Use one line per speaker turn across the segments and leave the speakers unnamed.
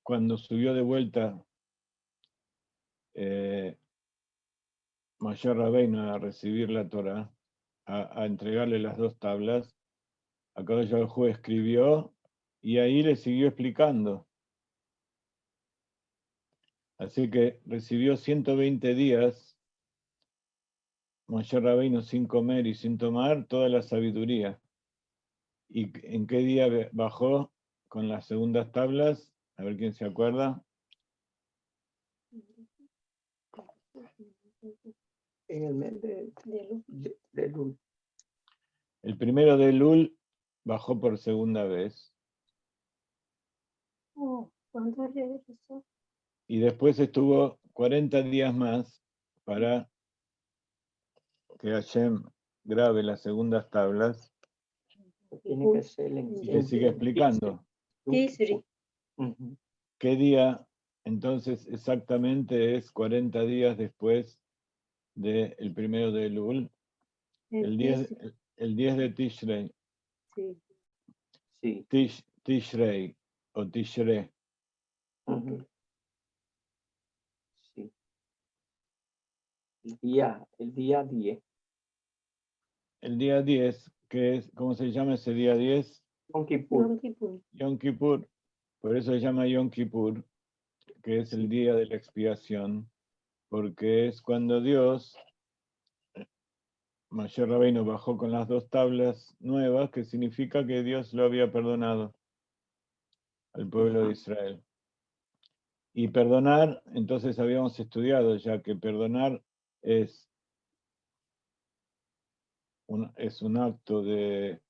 cuando subió de vuelta Moshe Rabbeinu a recibir la Torá, a entregarle las 2 tablas, Akadosh Baruj Hu escribió y ahí le siguió explicando. Así que recibió 120 días Moshe Rabbeinu sin comer y sin tomar toda la sabiduría. ¿Y en qué día bajó con las segundas tablas? A ver quién se acuerda.
En el mes de Elul.
El 1 de Elul bajó por segunda vez.
¿Cuánto regresó?
Y después estuvo 40 días más para que Hashem grabe las segundas tablas
Tiene que ser
y le sigue explicando.
Tisri.
¿Qué día entonces exactamente es 40 días después del 1 de Elul? El 10 de Tishrei.
Sí.
Sí.
Tishrei o Tishre.
Sí. El día 10.
El día 10, que es, ¿cómo se llama ese día 10?
Yom Kippur.
Yom Kippur.
Yom Kippur. Por eso se llama Yom Kippur, que es el día de la expiación, porque es cuando Dios, Moshe Rabbeinu, bajó con las 2 tablas nuevas, que significa que Dios lo había perdonado al pueblo de Israel. Y perdonar, entonces habíamos estudiado ya que perdonar es un acto de,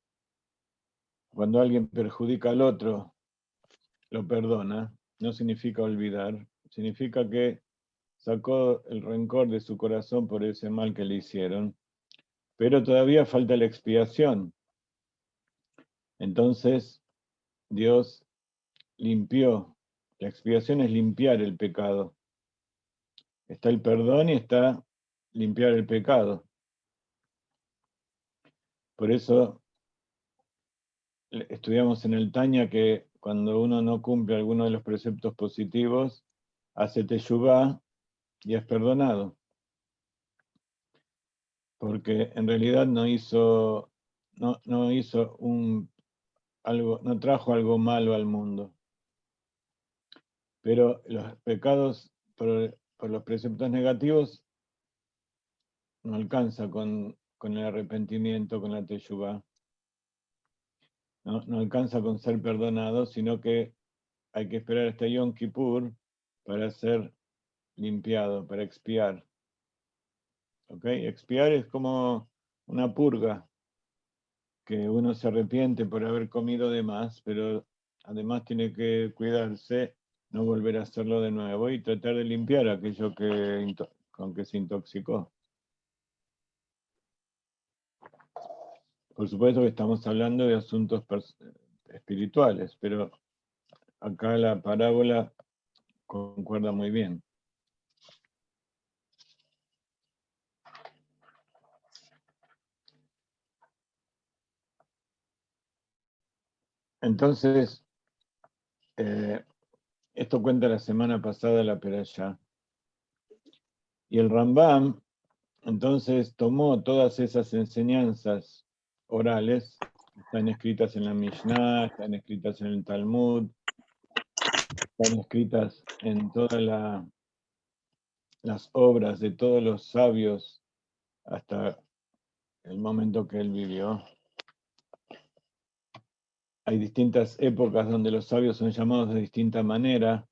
cuando alguien perjudica al otro, lo perdona, no significa olvidar, significa que sacó el rencor de su corazón por ese mal que le hicieron, pero todavía falta la expiación. Entonces, Dios limpió. La expiación es limpiar el pecado. Está el perdón y está limpiar el pecado. Por eso estudiamos en el Tanya que cuando uno no cumple alguno de los preceptos positivos, hace teshuvá y es perdonado. Porque en realidad no hizo algo, no trajo algo malo al mundo. Pero los pecados por los preceptos negativos no alcanza con el arrepentimiento, con la teshuvá. No alcanza con ser perdonado, sino que hay que esperar hasta Yom Kippur para ser limpiado, para expiar. ¿Ok? Expiar es como una purga, que uno se arrepiente por haber comido de más, pero además tiene que cuidarse, no volver a hacerlo de nuevo y tratar de limpiar aquello con que se intoxicó. Por supuesto que estamos hablando de asuntos espirituales, pero acá la parábola concuerda muy bien. Entonces, esto cuenta la semana pasada la Perashá. Y el Rambam, entonces, tomó todas esas enseñanzas orales, están escritas en la Mishnah, están escritas en el Talmud, están escritas en todas las obras de todos los sabios hasta el momento que él vivió. Hay distintas épocas donde los sabios son llamados de distinta manera.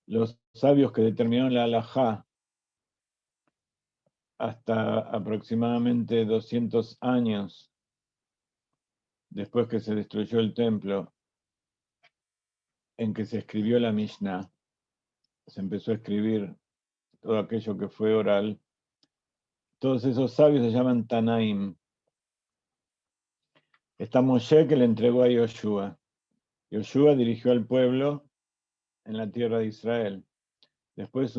Los sabios que determinaron la halajá hasta aproximadamente 200 años después que se destruyó el templo en que se escribió la Mishnah, se empezó a escribir todo aquello que fue oral. Todos esos sabios se llaman Tanaim. Está Moshe que le entregó a Yoshua. Yoshua dirigió al pueblo en la tierra de Israel. Después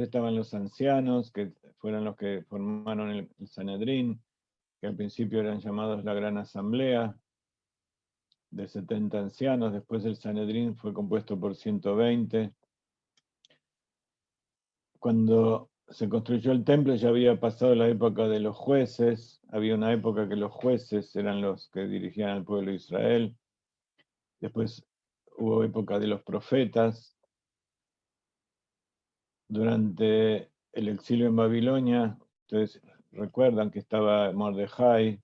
estaban los ancianos, que fueron los que formaron el Sanedrín, que al principio eran llamados la Gran Asamblea. de 70 ancianos, después el Sanedrín fue compuesto por 120. Cuando se construyó el templo ya había pasado la época de los jueces, había una época que los jueces eran los que dirigían al pueblo de Israel, después hubo época de los profetas, durante el exilio en Babilonia, ustedes recuerdan que estaba Mordejai,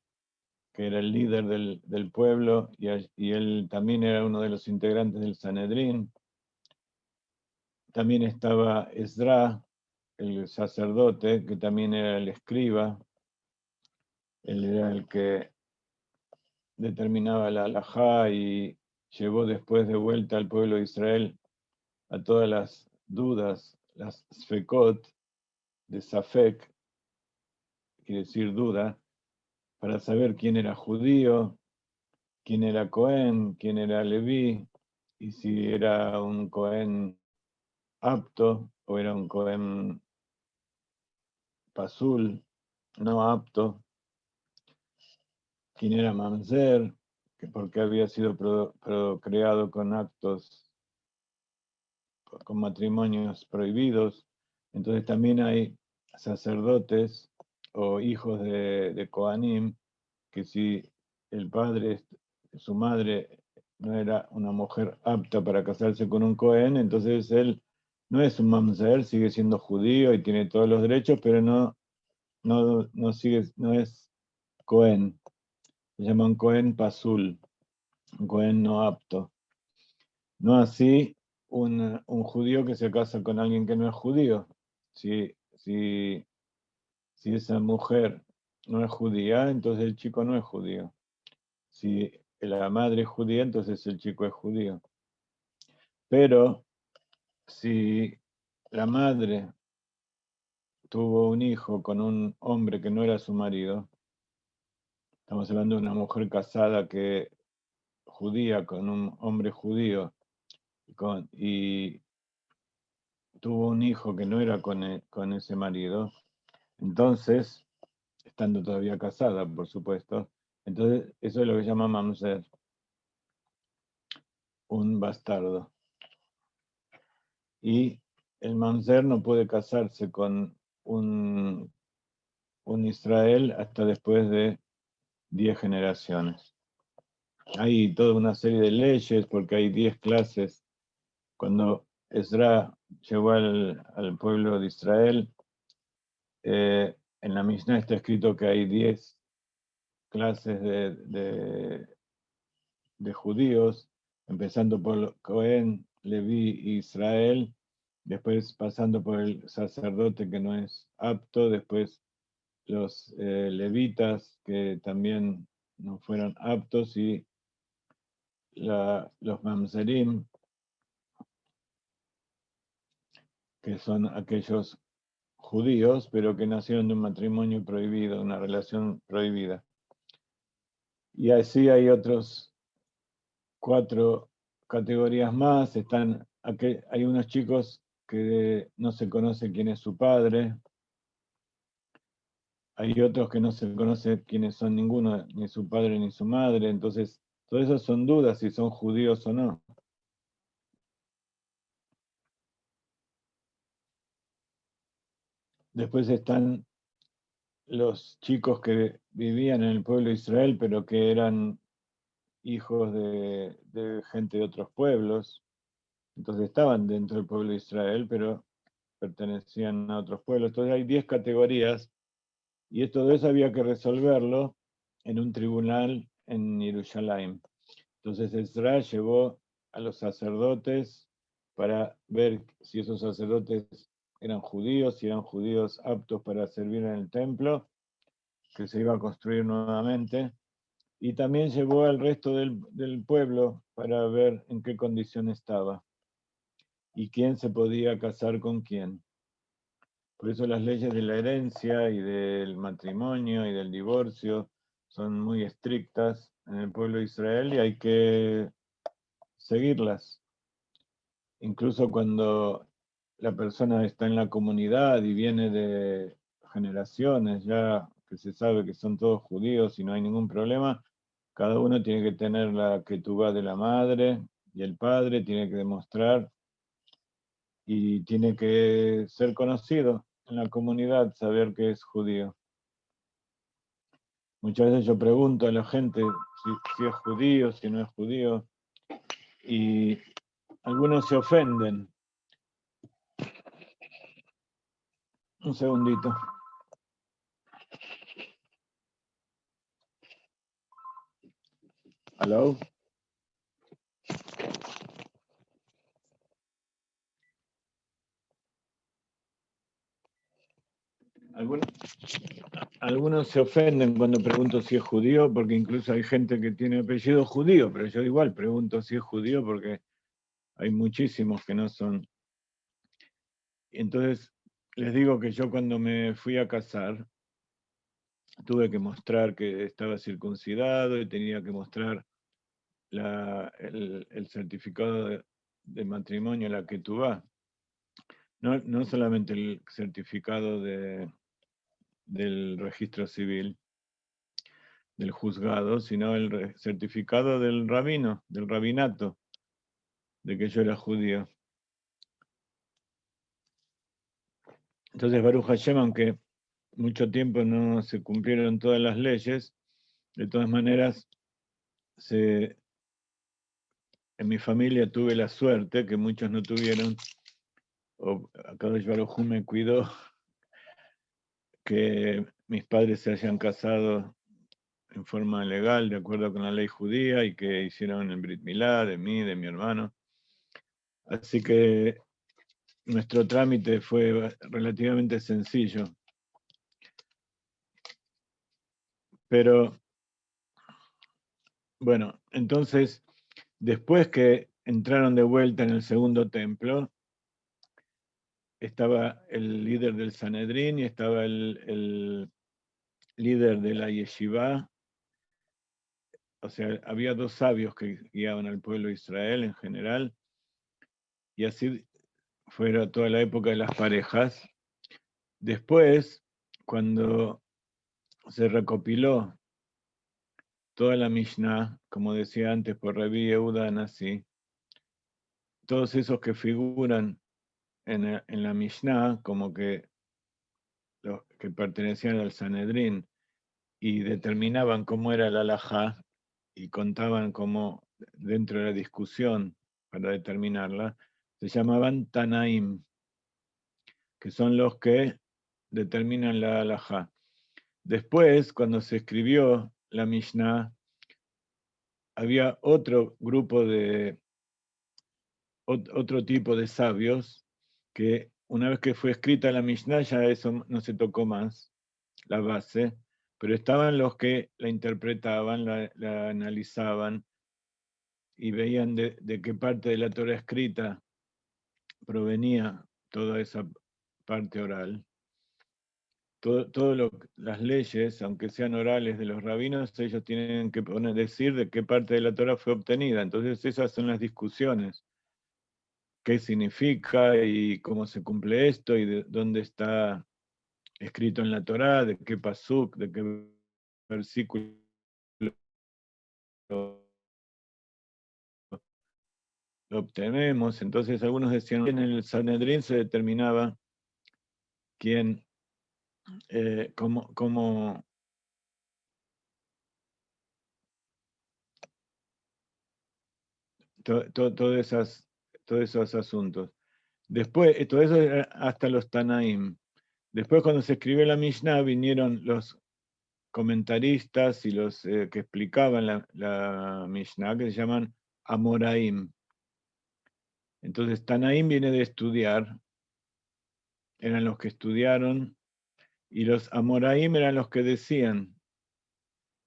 que era el líder del pueblo, y él también era uno de los integrantes del Sanedrín. También estaba Esdra, el sacerdote, que también era el escriba. Él era el que determinaba la halajá y llevó después de vuelta al pueblo de Israel a todas las dudas, las sfekot de Safek, quiere decir duda, para saber quién era judío, quién era Cohen, quién era Leví, y si era un Cohen apto o era un Cohen pasul, no apto, quién era Mamzer, que porque había sido procreado con actos, con matrimonios prohibidos. Entonces también hay sacerdotes o hijos de Kohanim, que si el padre, su madre no era una mujer apta para casarse con un Cohen, entonces él no es un mamzer, sigue siendo judío y tiene todos los derechos, pero no es Cohen. Se llama un Cohen pasul, un Cohen no apto. No así un judío que se casa con alguien que no es judío. Si esa mujer no es judía, entonces el chico no es judío. Si la madre es judía, entonces el chico es judío. Pero si la madre tuvo un hijo con un hombre que no era su marido, estamos hablando de una mujer casada judía con un hombre judío y tuvo un hijo que no era con ese marido, entonces, estando todavía casada, por supuesto, entonces eso es lo que llama mamzer, un bastardo. Y el mamzer no puede casarse con un Israel hasta después de 10 generaciones. Hay toda una serie de leyes porque hay 10 clases. Cuando Ezra llegó al pueblo de Israel, en la Mishnah está escrito que hay 10 clases de judíos, empezando por Cohen, Leví y Israel, después pasando por el sacerdote que no es apto, después los levitas que también no fueron aptos y los mamzerim, que son aquellos judíos, pero que nacieron de un matrimonio prohibido, una relación prohibida. Y así hay otros 4 categorías más. Hay unos chicos que no se conoce quién es su padre. Hay otros que no se conoce quiénes son ninguno, ni su padre ni su madre. Entonces, todo eso son dudas si son judíos o no. Después están los chicos que vivían en el pueblo de Israel, pero que eran hijos de gente de otros pueblos. Entonces estaban dentro del pueblo de Israel, pero pertenecían a otros pueblos. Entonces hay 10 categorías y todo eso había que resolverlo en un tribunal en Jerusalén. Entonces Ezra llevó a los sacerdotes para ver si esos sacerdotes eran judíos, si eran judíos aptos para servir en el templo, que se iba a construir nuevamente, y también llevó al resto del pueblo para ver en qué condición estaba y quién se podía casar con quién. Por eso las leyes de la herencia y del matrimonio y del divorcio son muy estrictas en el pueblo de Israel y hay que seguirlas. Incluso cuando la persona está en la comunidad y viene de generaciones ya que se sabe que son todos judíos y no hay ningún problema, Cada uno tiene que tener la ketubá de la madre y el padre tiene que demostrar y tiene que ser conocido en la comunidad, saber que es judío. Muchas veces yo pregunto a la gente si es judío, si no es judío, y algunos se ofenden. Un segundito. ¿Aló? Algunos se ofenden cuando pregunto si es judío, porque incluso hay gente que tiene apellido judío, pero yo igual pregunto si es judío porque hay muchísimos que no son. Entonces, les digo que yo cuando me fui a casar, tuve que mostrar que estaba circuncidado y tenía que mostrar el certificado de matrimonio, la ketubá. No solamente el certificado del registro civil, del juzgado, sino el certificado del rabino, del rabinato, de que yo era judío. Entonces, Baruch Hashem, aunque mucho tiempo no se cumplieron todas las leyes, de todas maneras, en mi familia tuve la suerte, que muchos no tuvieron, o Akadosh Baruj Hu me cuidó, que mis padres se hayan casado en forma legal, de acuerdo con la ley judía, y que hicieron el Brit Milá de mí, de mi hermano. Así que nuestro trámite fue relativamente sencillo. Pero, bueno, entonces, después que entraron de vuelta en el segundo templo, estaba el líder del Sanedrín y estaba el líder de la Yeshiva. O sea, había dos sabios que guiaban al pueblo de Israel en general, y así fue toda la época de las parejas. Después, cuando se recopiló toda la Mishnah, como decía antes por Rabbi Yehuda Anasi, todos esos que figuran en la Mishnah como que los que pertenecían al Sanedrín y determinaban cómo era la halajá y contaban cómo dentro de la discusión para determinarla, se llamaban Tanaim, que son los que determinan la halajá. Después, cuando se escribió la Mishnah, había otro grupo otro tipo de sabios que una vez que fue escrita la Mishnah ya eso no se tocó más, la base, pero estaban los que la interpretaban, la analizaban y veían de qué parte de la Torah escrita provenía toda esa parte oral. Las leyes, aunque sean orales de los rabinos, ellos tienen que decir de qué parte de la Torah fue obtenida. Entonces esas son las discusiones. ¿Qué significa y cómo se cumple esto y de dónde está escrito en la Torá, de qué pasuk, de qué versículo lo obtenemos? Entonces algunos decían que en el Sanedrín se determinaba quién, cómo todos esos asuntos. Después, todo eso era hasta los Tanaim. Después, cuando se escribió la Mishnah, vinieron los comentaristas y los que explicaban la Mishnah, que se llaman Amoraim. Entonces, Tanaim viene de estudiar, eran los que estudiaron, y los Amoraim eran los que decían,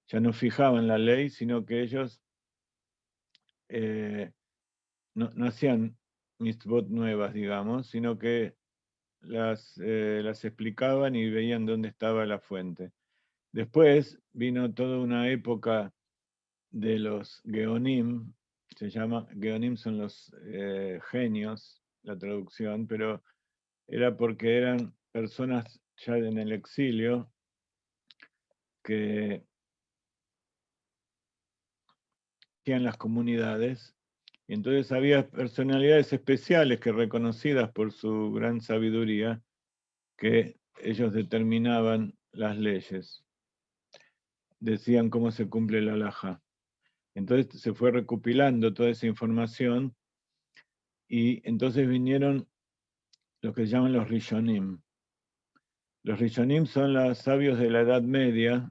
ya no fijaban la ley, sino que ellos no hacían mitzvot nuevas, digamos, sino que las explicaban y veían dónde estaba la fuente. Después vino toda una época de los Geonim, se llama, Geonim son los genios, la traducción, pero era porque eran personas ya en el exilio que en las comunidades. Y entonces había personalidades especiales que reconocidas por su gran sabiduría, que ellos determinaban las leyes, decían cómo se cumple la halajá. Entonces se fue recopilando toda esa información y entonces vinieron los que se llaman los Rishonim. Los Rishonim son los sabios de la Edad Media,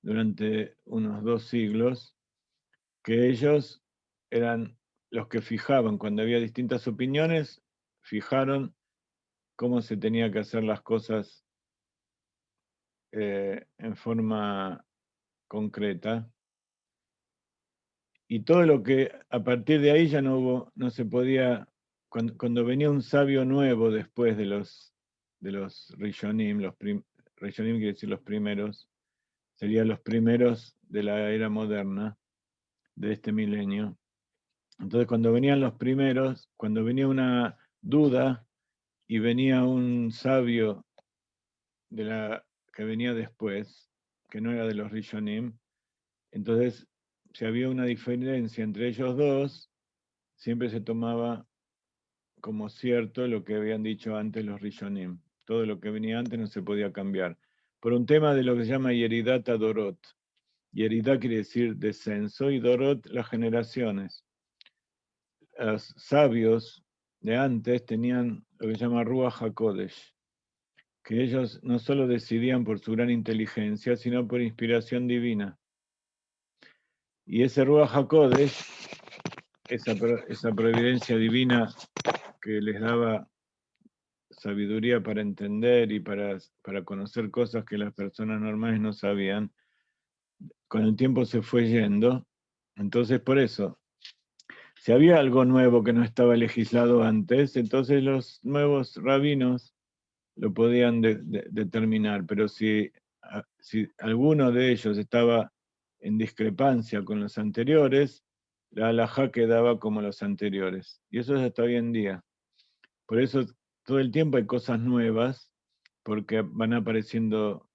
durante unos 2 siglos, que ellos eran los que fijaban, cuando había distintas opiniones, fijaron cómo se tenía que hacer las cosas en forma concreta. Y todo lo que a partir de ahí ya no se podía, cuando venía un sabio nuevo después de los Rishonim, Rishonim quiere decir los primeros, serían los primeros de la era moderna, de este milenio. Entonces cuando venían los primeros, cuando venía una duda y venía un sabio que venía después, que no era de los Rishonim, entonces si había una diferencia entre ellos dos, siempre se tomaba como cierto lo que habían dicho antes los Rishonim. Todo lo que venía antes no se podía cambiar. Por un tema de lo que se llama Yeridat Dorot. Yeridat quiere decir descenso y Dorot las generaciones. Los sabios de antes tenían lo que se llama Ruach HaKodesh, que ellos no solo decidían por su gran inteligencia, sino por inspiración divina. Y ese Ruach HaKodesh, esa providencia divina que les daba sabiduría para entender y para conocer cosas que las personas normales no sabían, con el tiempo se fue yendo. Entonces, por eso, si había algo nuevo que no estaba legislado antes, entonces los nuevos rabinos lo podían determinar, pero si alguno de ellos estaba en discrepancia con los anteriores, la halajá quedaba como los anteriores. Y eso es hasta hoy en día. Por eso todo el tiempo hay cosas nuevas, porque van apareciendo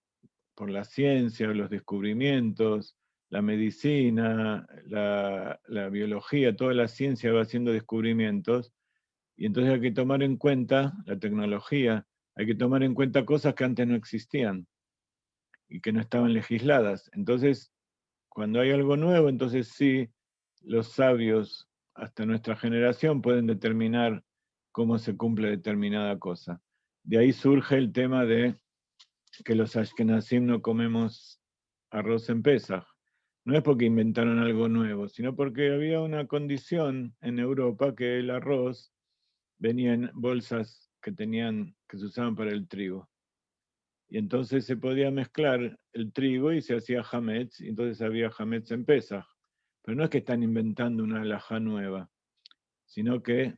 por la ciencia, los descubrimientos, la medicina, la biología, toda la ciencia va haciendo descubrimientos, y entonces hay que tomar en cuenta la tecnología, hay que tomar en cuenta cosas que antes no existían y que no estaban legisladas. Entonces, cuando hay algo nuevo, entonces sí, los sabios, hasta nuestra generación, pueden determinar cómo se cumple determinada cosa. De ahí surge el tema de que los Ashkenazim no comemos arroz en Pesaj. No es porque inventaron algo nuevo, sino porque había una condición en Europa que el arroz venía en bolsas que se usaban para el trigo. Y entonces se podía mezclar el trigo y se hacía hametz, y entonces había hametz en Pesaj. Pero no es que están inventando una halajá nueva, sino que,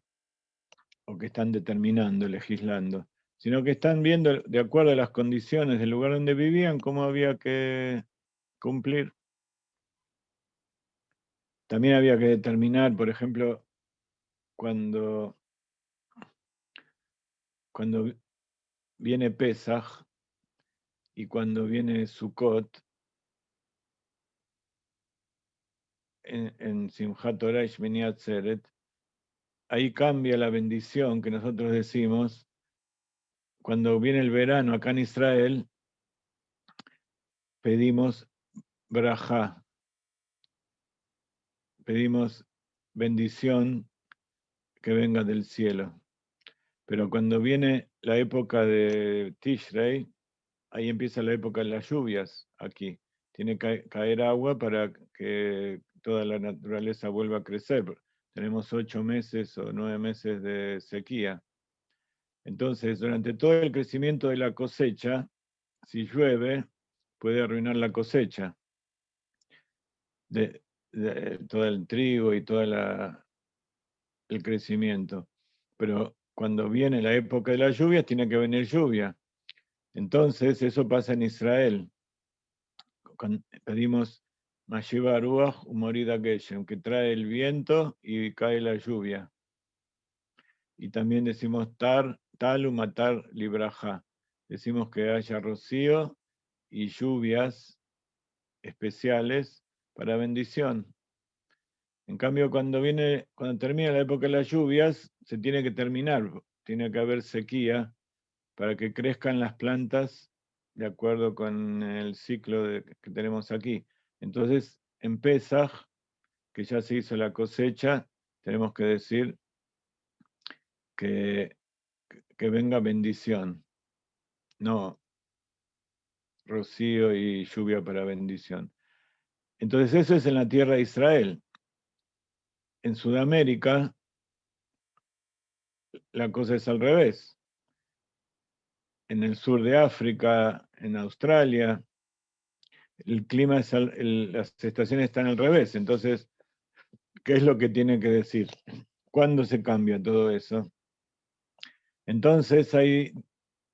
o que están determinando, legislando, sino que están viendo, de acuerdo a las condiciones del lugar donde vivían, cómo había que cumplir. También había que determinar, por ejemplo, cuando viene Pesaj y cuando viene Sukkot, en Simchat Torah y Shmini Atzeret, ahí cambia la bendición que nosotros decimos. Cuando viene el verano acá en Israel, pedimos brajá, pedimos bendición que venga del cielo. Pero cuando viene la época de Tishrei, ahí empieza la época de las lluvias aquí. Tiene que caer agua para que toda la naturaleza vuelva a crecer. Tenemos 8 meses o 9 meses de sequía. Entonces, durante todo el crecimiento de la cosecha, si llueve, puede arruinar la cosecha de todo el trigo y todo el crecimiento. Pero cuando viene la época de las lluvias, tiene que venir lluvia. Entonces, eso pasa en Israel. Pedimos Mashiva Ruach Umorida Geshem, que trae el viento y cae la lluvia. Y también decimos Talu Matar Libraja. Decimos que haya rocío y lluvias especiales para bendición. En cambio, cuando termina la época de las lluvias, se tiene que terminar, tiene que haber sequía para que crezcan las plantas de acuerdo con el ciclo que tenemos aquí. Entonces, en Pesaj, que ya se hizo la cosecha, tenemos que decir que venga bendición, no rocío y lluvia para bendición. Entonces eso es en la tierra de Israel. En Sudamérica la cosa es al revés. En el sur de África, en Australia, el clima las estaciones están al revés. Entonces, ¿qué es lo que tiene que decir? ¿Cuándo se cambia todo eso? Entonces hay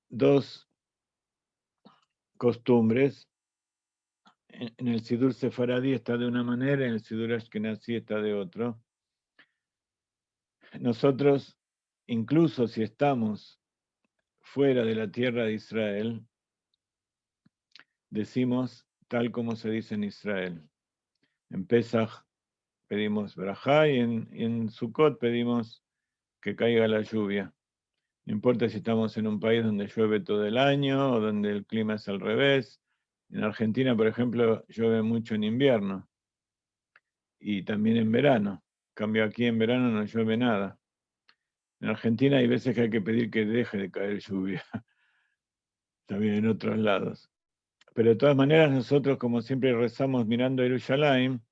dos costumbres. En el Sidur Sefaradí está de una manera, en el Sidur Ashkenazí está de otro. Nosotros, incluso si estamos fuera de la tierra de Israel, decimos tal como se dice en Israel. En Pesaj pedimos Brajá y en Sukkot pedimos que caiga la lluvia. No importa si estamos en un país donde llueve todo el año o donde el clima es al revés. En Argentina, por ejemplo, llueve mucho en invierno y también en verano. En cambio, aquí en verano no llueve nada. En Argentina hay veces que hay que pedir que deje de caer lluvia. También en otros lados. Pero de todas maneras, nosotros, como siempre, rezamos mirando a Jerusalén,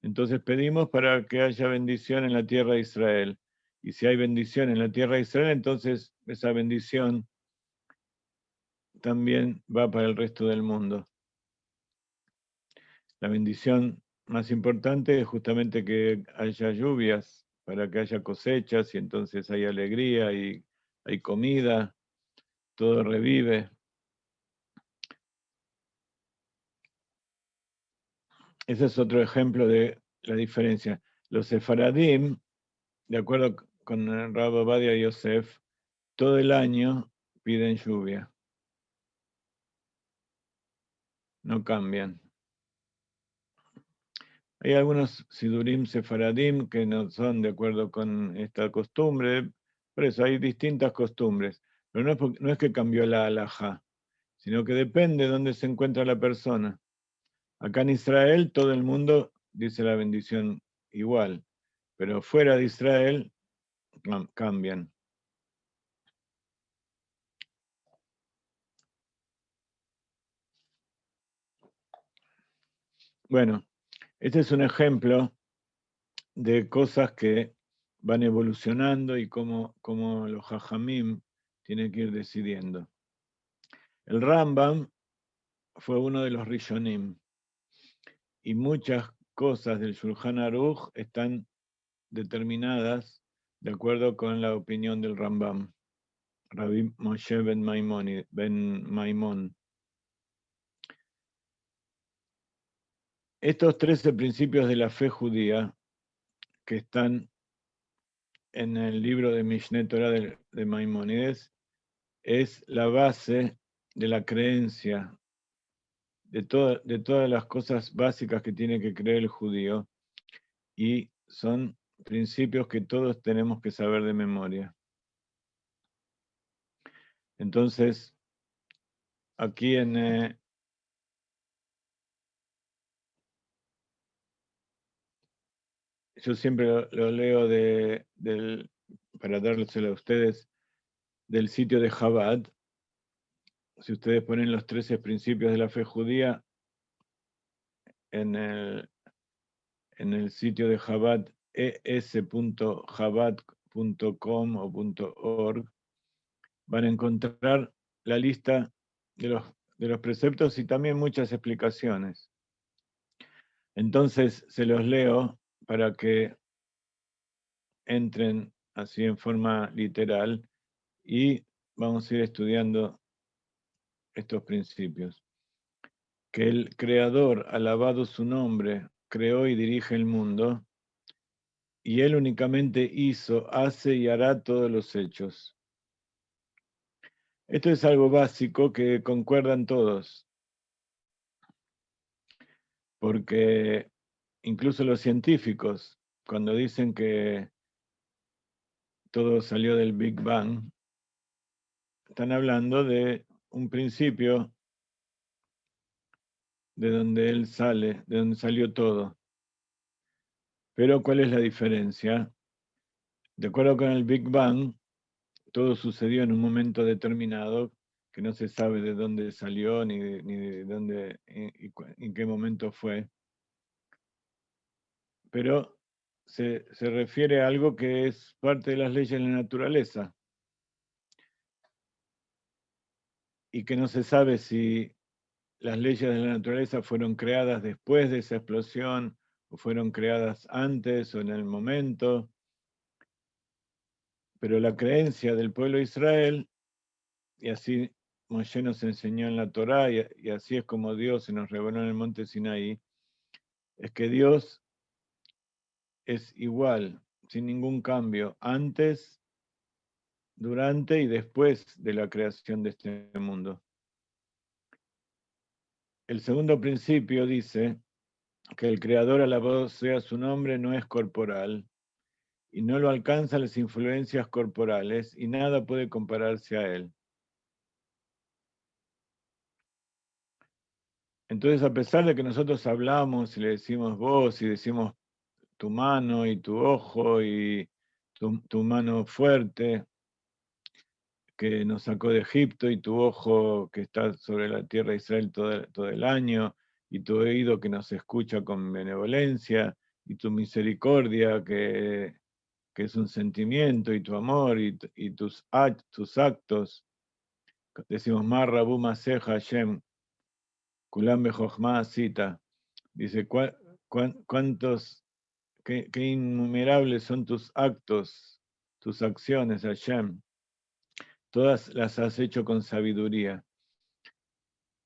entonces pedimos para que haya bendición en la tierra de Israel. Y si hay bendición en la tierra de Israel, entonces esa bendición también va para el resto del mundo. La bendición más importante es justamente que haya lluvias, para que haya cosechas y entonces hay alegría y hay comida, todo revive. Ese es otro ejemplo de la diferencia. Los sefaradim, de acuerdo con el Rabbi Ovadia Yosef, todo el año piden lluvia. No cambian. Hay algunos sidurim sefaradim que no son de acuerdo con esta costumbre, por eso hay distintas costumbres. Pero no es que cambió la halajá, sino que depende de dónde se encuentra la persona. Acá en Israel todo el mundo dice la bendición igual, pero fuera de Israel cambian. Bueno, este es un ejemplo de cosas que van evolucionando y cómo los Jajamim tienen que ir decidiendo. El Rambam fue uno de los Rishonim y muchas cosas del Shulchan Aruch están determinadas de acuerdo con la opinión del Rambam, Rabbi Moshe ben Maimón. Estos 13 principios de la fe judía que están en el libro de Mishneh Torah de Maimónides es la base de la creencia, de todas las cosas básicas que tiene que creer el judío, y son principios que todos tenemos que saber de memoria. Entonces, aquí yo siempre lo leo para dárselo a ustedes, del sitio de Chabad. Si ustedes ponen los 13 principios de la fe judía en el sitio de Chabad, es.chabad.com o .org, van a encontrar la lista de los preceptos y también muchas explicaciones. Entonces se los leo para que entren así en forma literal y vamos a ir estudiando estos principios. Que el Creador, alabado su nombre, creó y dirige el mundo, y Él únicamente hizo, hace y hará todos los hechos. Esto es algo básico que concuerdan todos, porque incluso los científicos cuando dicen que todo salió del Big Bang, están hablando de un principio de donde él sale, de donde salió todo. Pero ¿cuál es la diferencia? De acuerdo con el Big Bang, todo sucedió en un momento determinado que no se sabe de dónde salió ni de dónde en qué momento fue. Pero se refiere a algo que es parte de las leyes de la naturaleza y que no se sabe si las leyes de la naturaleza fueron creadas después de esa explosión o fueron creadas antes o en el momento. Pero la creencia del pueblo de Israel, y así Moshe nos enseñó en la Torá, y así es como Dios se nos reveló en el monte Sinaí, es que Dios es igual, sin ningún cambio, antes, durante y después de la creación de este mundo. El segundo principio dice que el Creador, alabado sea su nombre, no es corporal y no lo alcanzan las influencias corporales y nada puede compararse a él. Entonces, a pesar de que nosotros hablamos y le decimos vos y decimos tu mano y tu ojo y tu mano fuerte que nos sacó de Egipto y tu ojo que está sobre la tierra de Israel todo el año y tu oído que nos escucha con benevolencia y tu misericordia que es un sentimiento y tu amor y tus actos. Decimos, Mar Rabu Maseja Hashem, Kulam Bejochma Asita. Dice, ¿cuántos, qué innumerables son tus actos, tus acciones, Hashem? Todas las has hecho con sabiduría.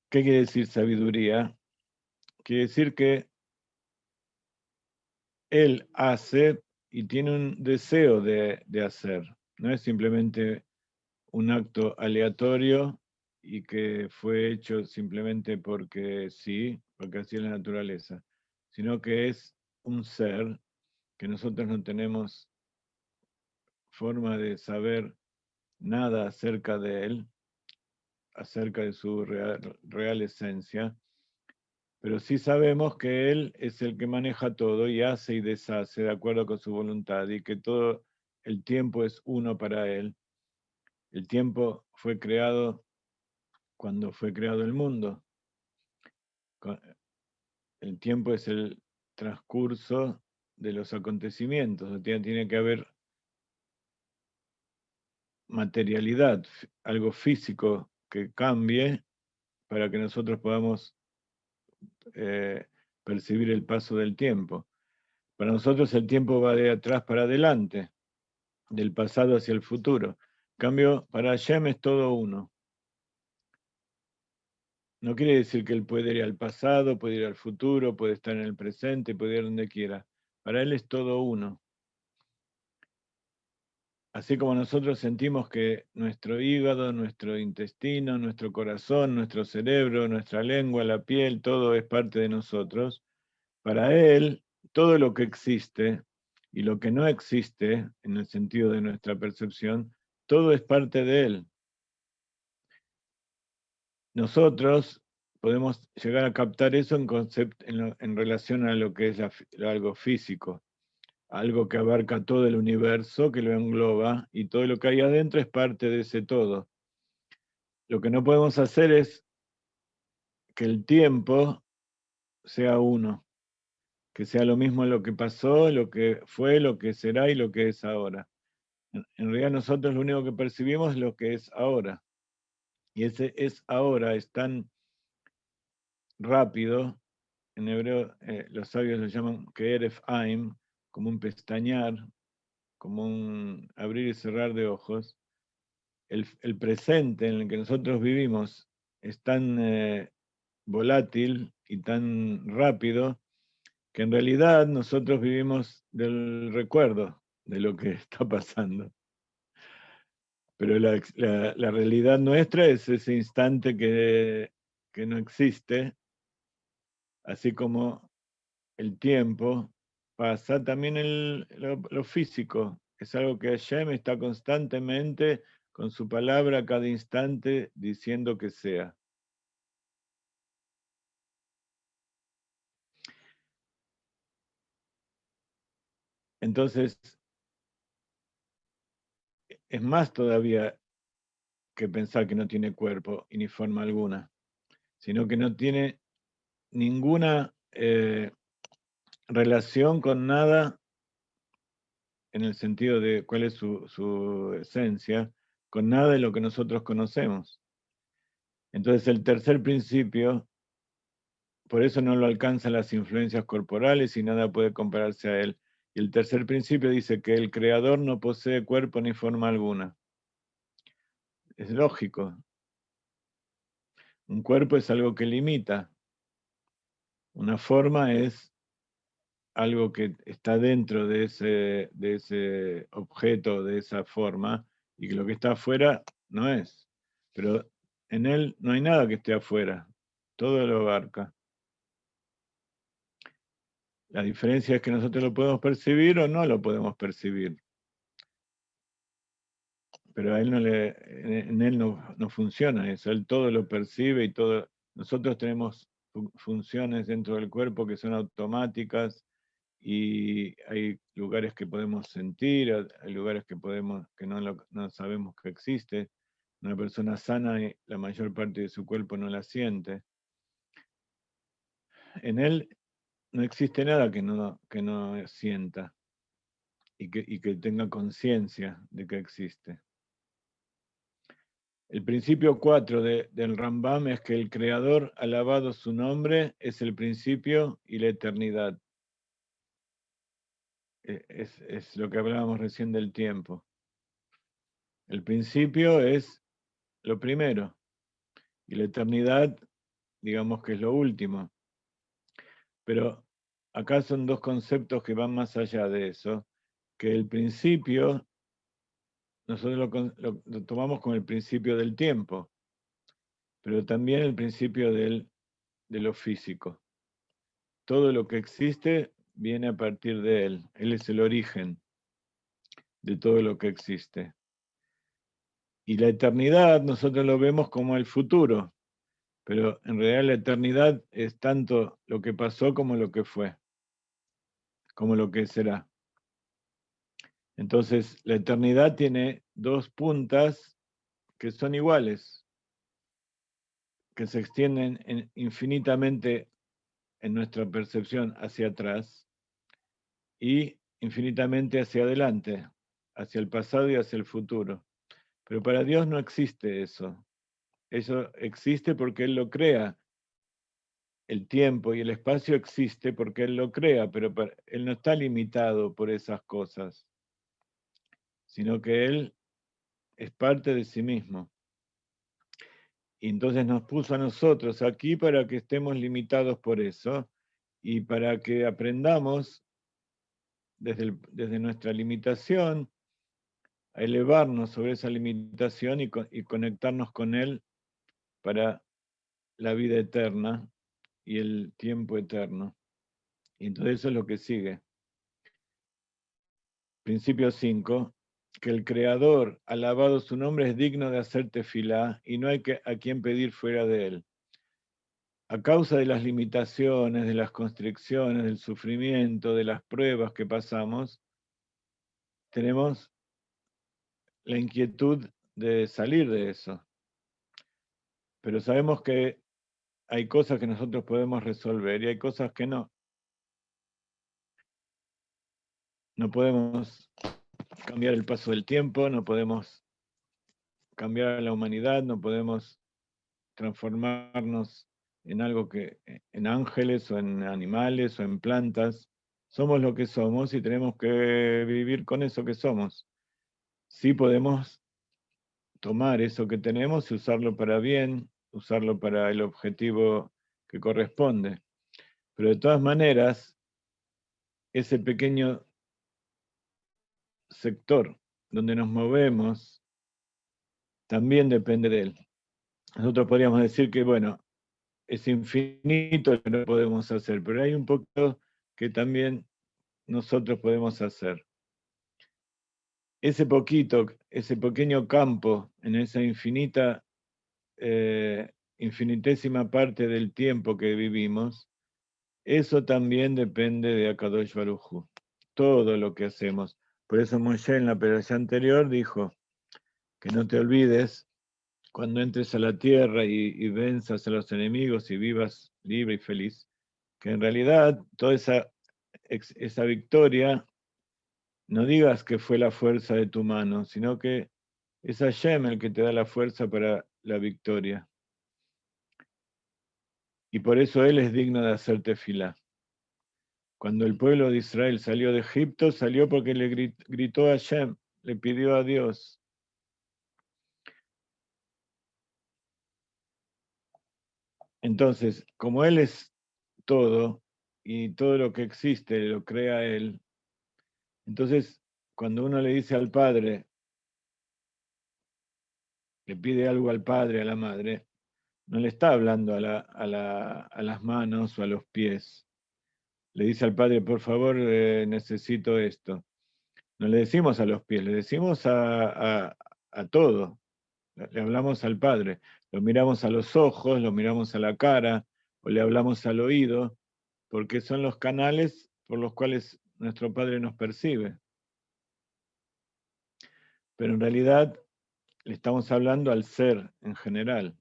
¿Qué quiere decir sabiduría? Quiere decir que él hace y tiene un deseo de hacer. No es simplemente un acto aleatorio y que fue hecho simplemente porque sí, porque así es la naturaleza, sino que es un ser que nosotros no tenemos forma de saber nada acerca de él, acerca de su real esencia, pero sí sabemos que él es el que maneja todo y hace y deshace de acuerdo con su voluntad y que todo el tiempo es uno para él. El tiempo fue creado cuando fue creado el mundo. El tiempo es el transcurso de los acontecimientos, tiene que haber materialidad, algo físico que cambie para que nosotros podamos percibir el paso del tiempo. Para nosotros el tiempo va de atrás para adelante, del pasado hacia el futuro. En cambio, para Hashem es todo uno. No quiere decir que él puede ir al pasado, puede ir al futuro, puede estar en el presente, puede ir donde quiera. Para él es todo uno. Así como nosotros sentimos que nuestro hígado, nuestro intestino, nuestro corazón, nuestro cerebro, nuestra lengua, la piel, todo es parte de nosotros, para él todo lo que existe y lo que no existe, en el sentido de nuestra percepción, todo es parte de él. Nosotros podemos llegar a captar eso en relación a lo que es algo físico, algo que abarca todo el universo, que lo engloba, y todo lo que hay adentro es parte de ese todo. Lo que no podemos hacer es que el tiempo sea uno, que sea lo mismo lo que pasó, lo que fue, lo que será y lo que es ahora. En realidad nosotros lo único que percibimos es lo que es ahora. Y ese es ahora, es tan rápido. En hebreo los sabios lo llaman Ke'eref Aim, como un pestañear, como un abrir y cerrar de ojos. El presente en el que nosotros vivimos es tan volátil y tan rápido que en realidad nosotros vivimos del recuerdo de lo que está pasando. Pero la realidad nuestra es ese instante que no existe, así como el tiempo pasa, también lo físico. Es algo que Hashem está constantemente con su palabra a cada instante diciendo que sea. Entonces, es más todavía que pensar que no tiene cuerpo y ni forma alguna, sino que no tiene ninguna relación con nada en el sentido de cuál es su esencia, con nada de lo que nosotros conocemos. Entonces el tercer principio, por eso no lo alcanzan las influencias corporales y nada puede compararse a él. Y el tercer principio dice que el creador no posee cuerpo ni forma alguna. Es lógico. Un cuerpo es algo que limita. Una forma es algo que está dentro de ese objeto, de esa forma, y que lo que está afuera no es. Pero en él no hay nada que esté afuera, todo lo abarca. La diferencia es que nosotros lo podemos percibir o no lo podemos percibir. Pero a él en él no funciona eso, él todo lo percibe y todo. Nosotros tenemos funciones dentro del cuerpo que son automáticas, y hay lugares que podemos sentir, hay lugares que no sabemos que existe. Una persona sana, la mayor parte de su cuerpo no la siente. En él no existe nada que no sienta y que tenga conciencia de que existe. El principio 4 del Rambam es que el Creador, alabado su nombre, es el principio y la eternidad. Es lo que hablábamos recién del tiempo. El principio es lo primero y la eternidad, digamos que es lo último. Pero acá son dos conceptos que van más allá de eso, que el principio, nosotros lo tomamos como el principio del tiempo, pero también el principio de lo físico. Todo lo que existe viene a partir de él. Él es el origen de todo lo que existe. Y la eternidad nosotros lo vemos como el futuro, pero en realidad la eternidad es tanto lo que pasó como lo que fue, como lo que será. Entonces, la eternidad tiene dos puntas que son iguales, que se extienden infinitamente en nuestra percepción hacia atrás y infinitamente hacia adelante, hacia el pasado y hacia el futuro. Pero para Dios no existe eso. Eso existe porque Él lo crea. El tiempo y el espacio existe porque Él lo crea, pero Él no está limitado por esas cosas, sino que Él es parte de sí mismo. Y entonces nos puso a nosotros aquí para que estemos limitados por eso y para que aprendamos desde nuestra limitación a elevarnos sobre esa limitación y conectarnos con Él para la vida eterna y el tiempo eterno. Y entonces eso es lo que sigue. Principio 5, que el Creador, alabado su nombre, es digno de hacer tefilá y no hay a quien pedir fuera de Él. A causa de las limitaciones, de las constricciones, del sufrimiento, de las pruebas que pasamos, tenemos la inquietud de salir de eso. Pero sabemos que hay cosas que nosotros podemos resolver y hay cosas que no. No podemos cambiar el paso del tiempo, no podemos cambiar a la humanidad, no podemos transformarnos en algo en ángeles o en animales o en plantas. Somos lo que somos y tenemos que vivir con eso que somos. Sí podemos tomar eso que tenemos y usarlo para bien, usarlo para el objetivo que corresponde. Pero de todas maneras, ese pequeño sector donde nos movemos también depende de él. Nosotros podríamos decir que, bueno, es infinito lo que no podemos hacer, pero hay un poquito que también nosotros podemos hacer. Ese pequeño campo en esa infinitésima parte del tiempo que vivimos, eso también depende de Akadosh Baruj Hu. Todo lo que hacemos. Por eso Moshe en la perashá anterior dijo que no te olvides cuando entres a la tierra y venzas a los enemigos y vivas libre y feliz, que en realidad toda esa victoria, no digas que fue la fuerza de tu mano, sino que es Hashem el que te da la fuerza para la victoria. Y por eso Él es digno de hacer tefilá. Cuando el pueblo de Israel salió de Egipto, salió porque le gritó a Hashem, le pidió a Dios. Entonces, como Él es todo, y todo lo que existe lo crea Él, entonces cuando uno le dice al Padre, le pide algo al Padre, a la Madre, no le está hablando a las manos o a los pies. Le dice al Padre, por favor, necesito esto. No le decimos a los pies, le decimos a todo. Le hablamos al Padre. Lo miramos a los ojos, lo miramos a la cara, o le hablamos al oído, porque son los canales por los cuales nuestro Padre nos percibe. Pero en realidad le estamos hablando al ser en general.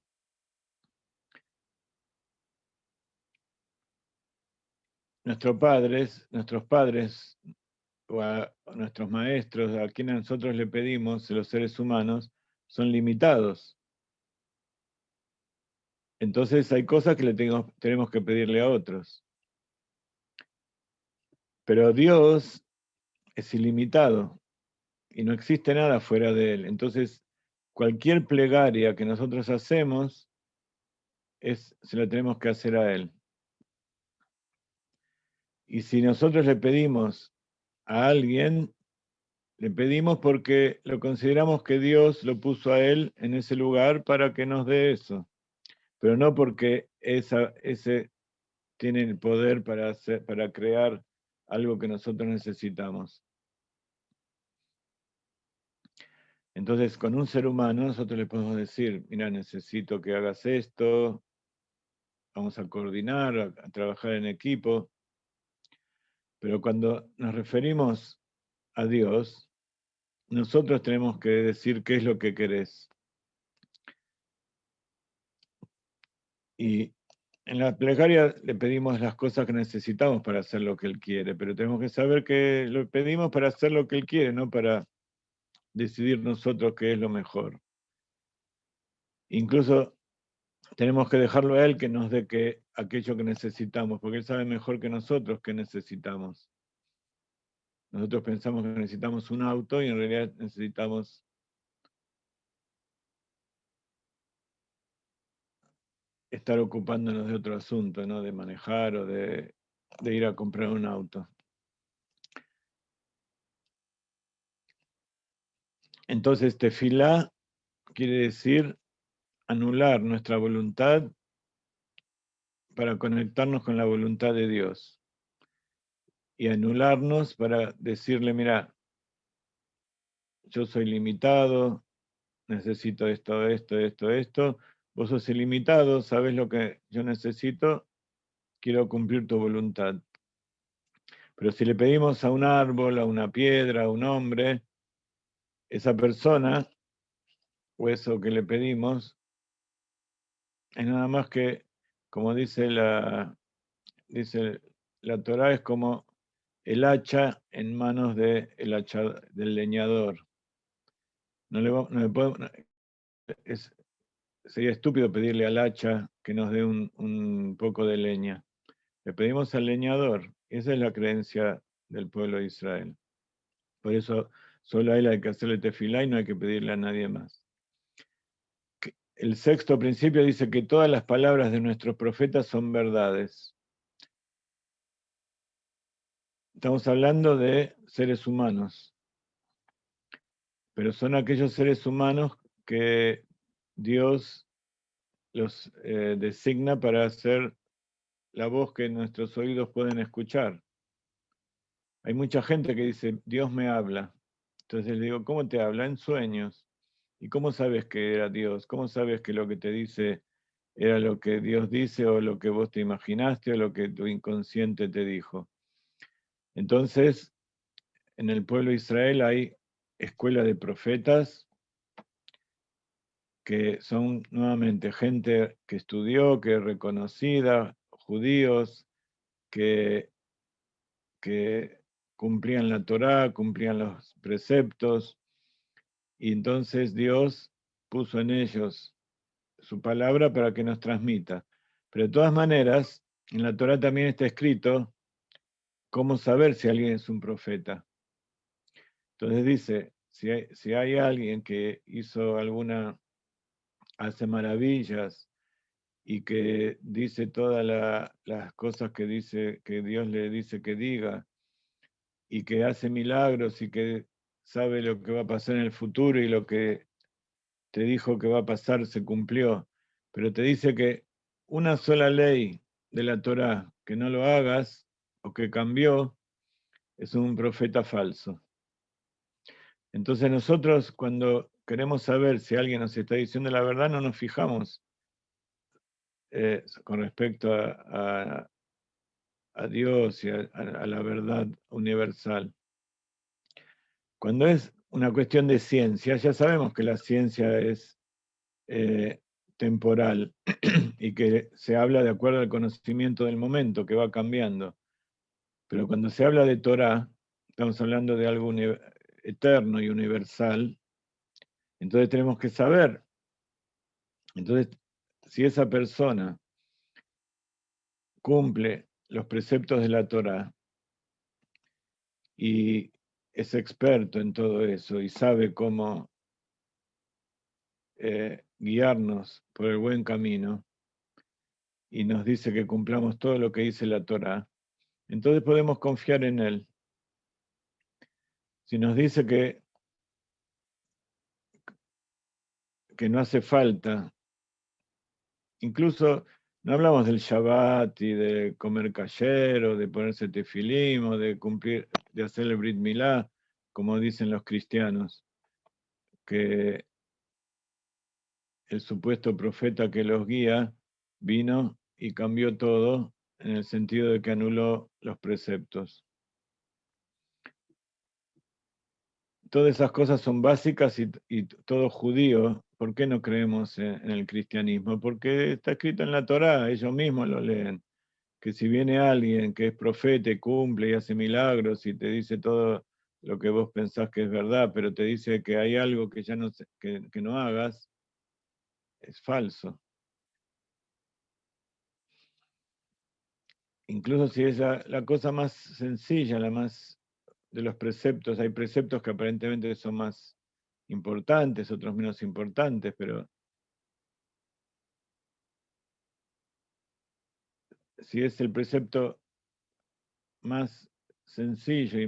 Nuestros padres o a nuestros maestros, a quienes nosotros le pedimos, los seres humanos, son limitados. Entonces hay cosas que tenemos que pedirle a otros. Pero Dios es ilimitado y no existe nada fuera de Él. Entonces, cualquier plegaria que nosotros hacemos, se la tenemos que hacer a Él. Y si nosotros le pedimos a alguien, le pedimos porque lo consideramos que Dios lo puso a Él en ese lugar para que nos dé eso. Pero no porque ese tiene el poder para crear algo que nosotros necesitamos. Entonces, con un ser humano nosotros le podemos decir, mira, necesito que hagas esto, vamos a coordinar, a trabajar en equipo. Pero cuando nos referimos a Dios, nosotros tenemos que decir qué es lo que querés. Y en la plegaria le pedimos las cosas que necesitamos para hacer lo que Él quiere, pero tenemos que saber que lo pedimos para hacer lo que Él quiere, no para decidir nosotros qué es lo mejor. Incluso tenemos que dejarlo a Él que nos dé aquello que necesitamos, porque Él sabe mejor que nosotros qué necesitamos. Nosotros pensamos que necesitamos un auto y en realidad necesitamos estar ocupándonos de otro asunto, ¿no? De manejar o de ir a comprar un auto. Entonces, tefilá quiere decir anular nuestra voluntad para conectarnos con la voluntad de Dios. Y anularnos para decirle, mira, yo soy limitado, necesito esto. Vos sos ilimitado, sabes lo que yo necesito, quiero cumplir tu voluntad. Pero si le pedimos a un árbol, a una piedra, a un hombre, esa persona, o eso que le pedimos, es nada más que, como dice la Torá, es como el hacha en manos del leñador. Sería estúpido pedirle al hacha que nos dé un poco de leña. Le pedimos al leñador. Esa es la creencia del pueblo de Israel. Por eso solo a él hay que hacerle tefilá y no hay que pedirle a nadie más. El sexto principio dice que todas las palabras de nuestros profetas son verdades. Estamos hablando de seres humanos, pero son aquellos seres humanos que Dios los designa para ser la voz que nuestros oídos pueden escuchar. Hay mucha gente que dice, Dios me habla. Entonces le digo, ¿cómo te habla? En sueños. ¿Y cómo sabes que era Dios? ¿Cómo sabes que lo que te dice era lo que Dios dice o lo que vos te imaginaste o lo que tu inconsciente te dijo? Entonces, en el pueblo de Israel hay escuela de profetas que son nuevamente gente que estudió, que es reconocida, judíos, que cumplían la Torá, cumplían los preceptos, y entonces Dios puso en ellos su palabra para que nos transmita. Pero de todas maneras, en la Torá también está escrito cómo saber si alguien es un profeta. Entonces dice, si hay alguien que hace maravillas y que dice todas las cosas que dice, que Dios le dice que diga, y que hace milagros y que sabe lo que va a pasar en el futuro y lo que te dijo que va a pasar se cumplió, pero te dice que una sola ley de la Torá que no lo hagas o que cambió es un profeta falso. Entonces nosotros cuando queremos saber si alguien nos está diciendo la verdad no nos fijamos con respecto a Dios y a la verdad universal. Cuando es una cuestión de ciencia, ya sabemos que la ciencia es temporal y que se habla de acuerdo al conocimiento del momento, que va cambiando. Pero cuando se habla de Torah, estamos hablando de algo eterno y universal, entonces tenemos que saber. Entonces, si esa persona cumple los preceptos de la Torah y es experto en todo eso y sabe cómo guiarnos por el buen camino y nos dice que cumplamos todo lo que dice la Torá, entonces podemos confiar en él. Si nos dice que no hace falta, incluso no hablamos del Shabbat y de comer kasher o de ponerse tefilim o de cumplir, de hacer el Brit Milá, como dicen los cristianos, que el supuesto profeta que los guía vino y cambió todo en el sentido de que anuló los preceptos. Todas esas cosas son básicas y todo judío, ¿por qué no creemos en el cristianismo? Porque está escrito en la Torá, ellos mismos lo leen, que si viene alguien que es profeta y cumple y hace milagros y te dice todo lo que vos pensás que es verdad, pero te dice que hay algo que ya no, que no hagas, es falso. Incluso si es la cosa más sencilla, la más de los preceptos, hay preceptos que aparentemente son más importantes, otros menos importantes, pero si es el precepto más sencillo y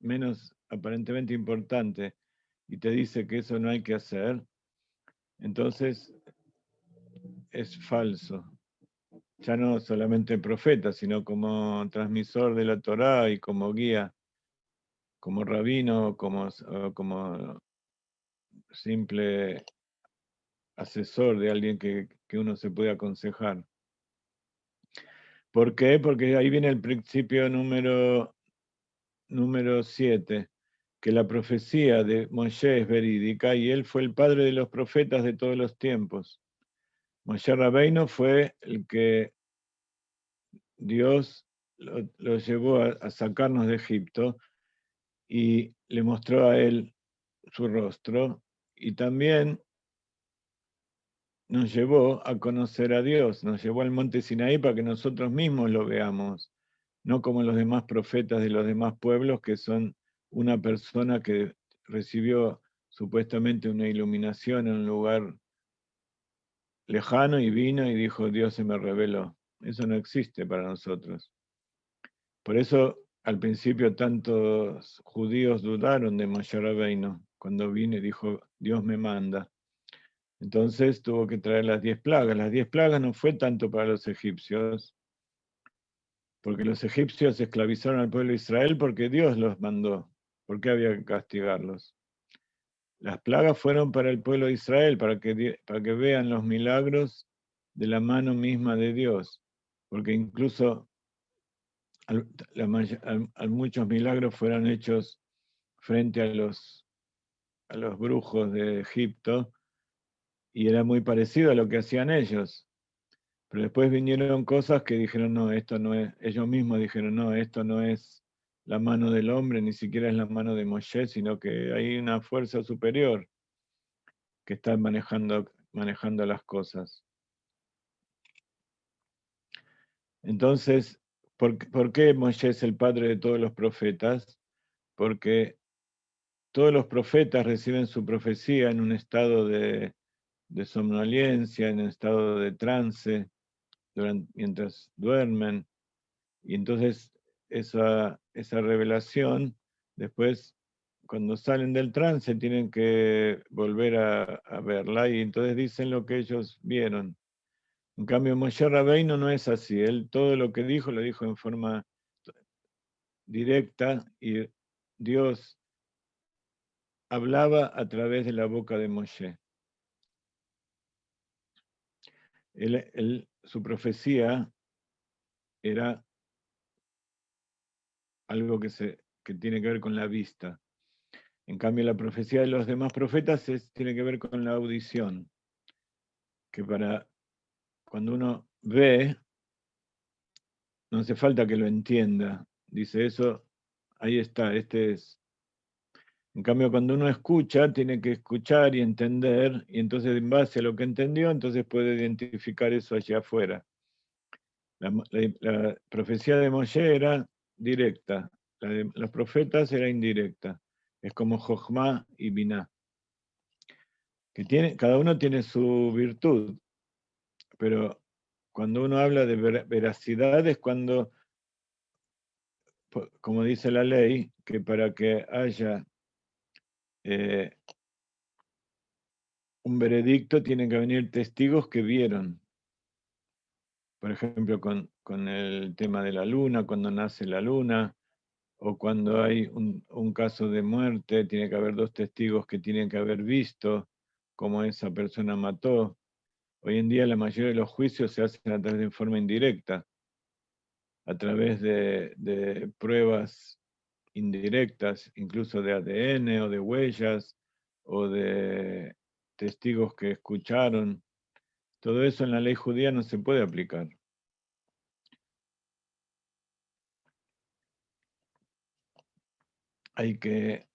menos aparentemente importante y te dice que eso no hay que hacer, entonces es falso. Ya no solamente profeta, sino como transmisor de la Torá y como guía, como rabino, como simple asesor de alguien que uno se puede aconsejar. ¿Por qué? Porque ahí viene el principio número 7, que la profecía de Moshe es verídica y él fue el padre de los profetas de todos los tiempos. Moshe Rabbeinu fue el que Dios lo llevó a sacarnos de Egipto y le mostró a él su rostro y también nos llevó a conocer a Dios, nos llevó al monte Sinaí para que nosotros mismos lo veamos, no como los demás profetas de los demás pueblos que son una persona que recibió supuestamente una iluminación en un lugar lejano y vino y dijo, Dios se me reveló. Eso no existe para nosotros. Por eso al principio tantos judíos dudaron de Moshe Rabbeinu cuando vino y dijo, Dios me manda. Entonces tuvo que traer las 10 plagas. Las 10 plagas no fue tanto para los egipcios, porque los egipcios esclavizaron al pueblo de Israel porque Dios los mandó. ¿Por qué había que castigarlos? Las plagas fueron para el pueblo de Israel, para que vean los milagros de la mano misma de Dios, porque incluso muchos milagros fueron hechos frente a los brujos de Egipto, y era muy parecido a lo que hacían ellos. Pero después vinieron cosas que dijeron, no, esto no es, ellos mismos dijeron, no, esto no es la mano del hombre, ni siquiera es la mano de Moshe, sino que hay una fuerza superior que está manejando las cosas. Entonces, ¿por qué Moshe es el padre de todos los profetas? Porque todos los profetas reciben su profecía en un estado de somnolencia, en un estado de trance, mientras duermen, y entonces esa revelación, después, cuando salen del trance, tienen que volver a verla, y entonces dicen lo que ellos vieron. En cambio, Moshe Rabbeinu no es así. Él todo lo que dijo, lo dijo en forma directa, y Dios hablaba a través de la boca de Moshe. Su profecía era algo que tiene que ver con la vista. En cambio, la profecía de los demás profetas tiene que ver con la audición, que cuando uno ve, no hace falta que lo entienda. Dice eso, ahí está, este es. En cambio, cuando uno escucha, tiene que escuchar y entender, y entonces en base a lo que entendió, entonces puede identificar eso allá afuera. La profecía de Moshe era directa, la de los profetas era indirecta. Es como Jochma y Binah, que cada uno tiene su virtud, pero cuando uno habla de veracidad es cuando, como dice la ley, que para que haya un veredicto tienen que venir testigos que vieron. Por ejemplo, con el tema de la luna, cuando nace la luna, o cuando hay un caso de muerte, tiene que haber dos testigos que tienen que haber visto cómo esa persona mató. Hoy en día la mayoría de los juicios se hacen a través de forma indirecta, a través de pruebas indirectas, incluso de ADN o de huellas o de testigos que escucharon. Todo eso en la ley judía no se puede aplicar. Hay que,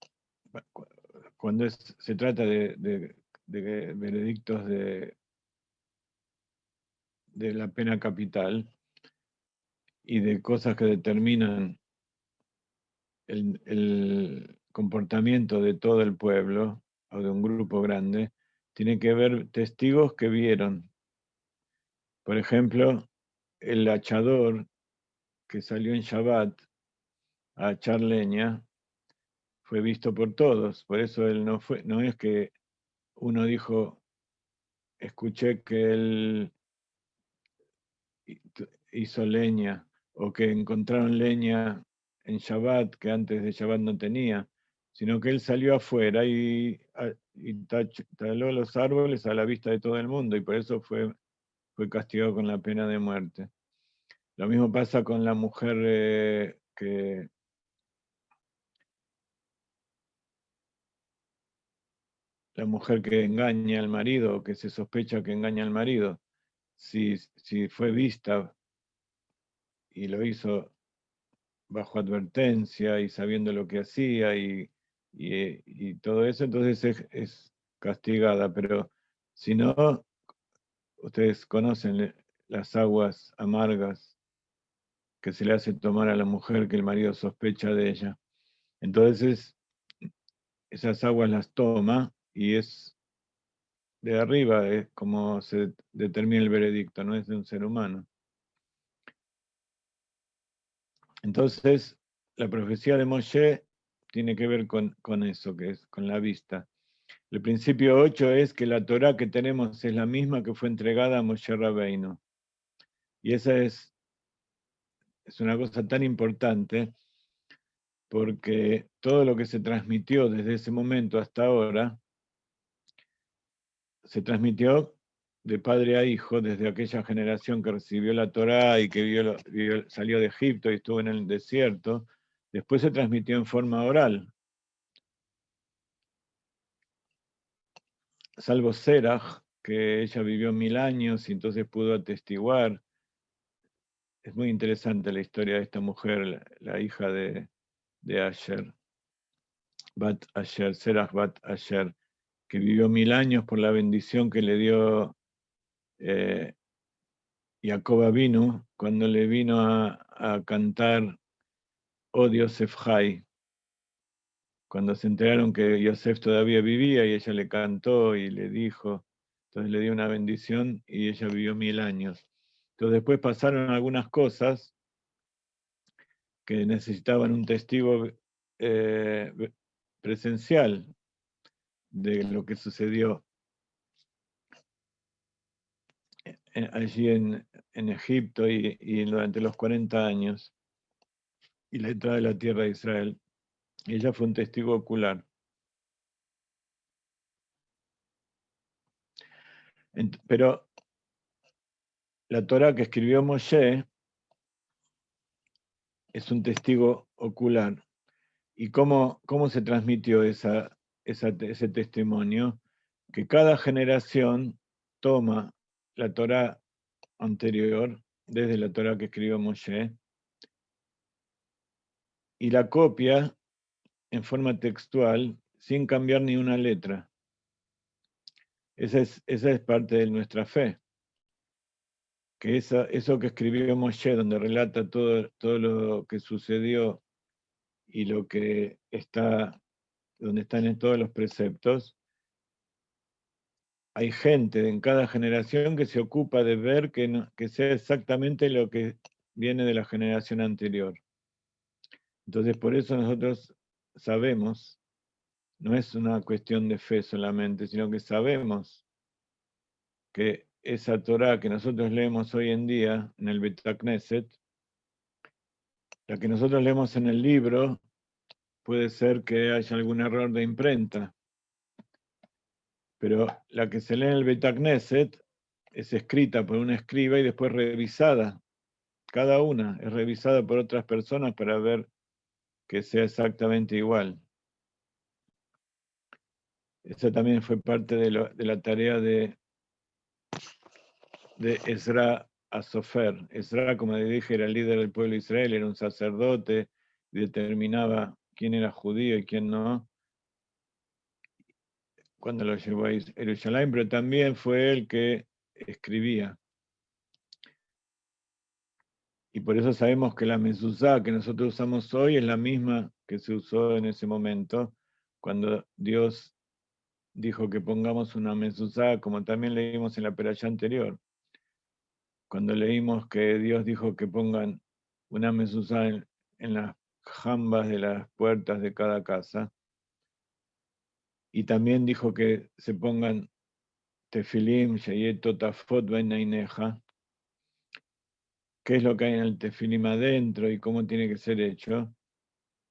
cuando se trata de veredictos de la pena capital y de cosas que determinan el comportamiento de todo el pueblo o de un grupo grande, tiene que haber testigos que vieron. Por ejemplo, el hachador que salió en Shabbat a echar leña fue visto por todos. Por eso él no es que uno dijo, escuché que él hizo leña, o que encontraron leña en Shabbat que antes de Shabbat no tenía, sino que él salió afuera y taló los árboles a la vista de todo el mundo, y por eso fue castigado con la pena de muerte. Lo mismo pasa con la mujer que engaña al marido, o que se sospecha que engaña al marido. Si fue vista y lo hizo bajo advertencia y sabiendo lo que hacía y todo eso, entonces es castigada. Pero si no, ustedes conocen las aguas amargas que se le hace tomar a la mujer que el marido sospecha de ella. Entonces, esas aguas las toma y es de arriba, es como se determina el veredicto, no es de un ser humano. Entonces, la profecía de Moshe tiene que ver con eso, que es con la vista. El principio 8 es que la Torá que tenemos es la misma que fue entregada a Moshe Rabbeinu. Y esa es una cosa tan importante porque todo lo que se transmitió desde ese momento hasta ahora se transmitió de padre a hijo desde aquella generación que recibió la Torá y que salió de Egipto y estuvo en el desierto. Después se transmitió en forma oral, salvo Serach, que ella vivió 1000 años y entonces pudo atestiguar. Es muy interesante la historia de esta mujer, la hija de Asher, Bat Asher, Serach Bat Asher, que vivió 1000 años por la bendición que le dio Jacob Avinu cuando le vino a cantar Oh Yosef Jai, cuando se enteraron que Yosef todavía vivía y ella le cantó y le dijo, entonces le dio una bendición y ella vivió 1000 años. Entonces después pasaron algunas cosas que necesitaban un testigo presencial de lo que sucedió allí en Egipto y durante los 40 años y la entrada de la tierra de Israel. Y ella fue un testigo ocular. Pero la Torá que escribió Moshe es un testigo ocular. ¿Y cómo se transmitió ese testimonio? Que cada generación toma la Torá anterior, desde la Torá que escribió Moshe, y la copia en forma textual sin cambiar ni una letra. Esa es parte de nuestra fe. Que eso que escribió Moshe, donde relata todo lo que sucedió y lo que está, donde están en todos los preceptos, hay gente en cada generación que se ocupa de ver que sea exactamente lo que viene de la generación anterior. Entonces, por eso nosotros sabemos, no es una cuestión de fe solamente, sino que sabemos que esa Torá que nosotros leemos hoy en día en el Bet Knesset, la que nosotros leemos en el libro, puede ser que haya algún error de imprenta, pero la que se lee en el Bet Knesset es escrita por un escriba y después revisada. Cada una es revisada por otras personas para ver que sea exactamente igual. Esa también fue parte de la tarea de Ezra Asofer. Ezra, como le dije, era el líder del pueblo de Israel, era un sacerdote, determinaba quién era judío y quién no, cuando lo llevó a Jerusalén, pero también fue él que escribía. Y por eso sabemos que la mezuzá que nosotros usamos hoy es la misma que se usó en ese momento, cuando Dios dijo que pongamos una mezuzá, como también leímos en la perashá anterior. Cuando leímos que Dios dijo que pongan una mezuzá en las jambas de las puertas de cada casa, y también dijo que se pongan tefilim, sheyet totafot benaineja, qué es lo que hay en el tefilim adentro y cómo tiene que ser hecho.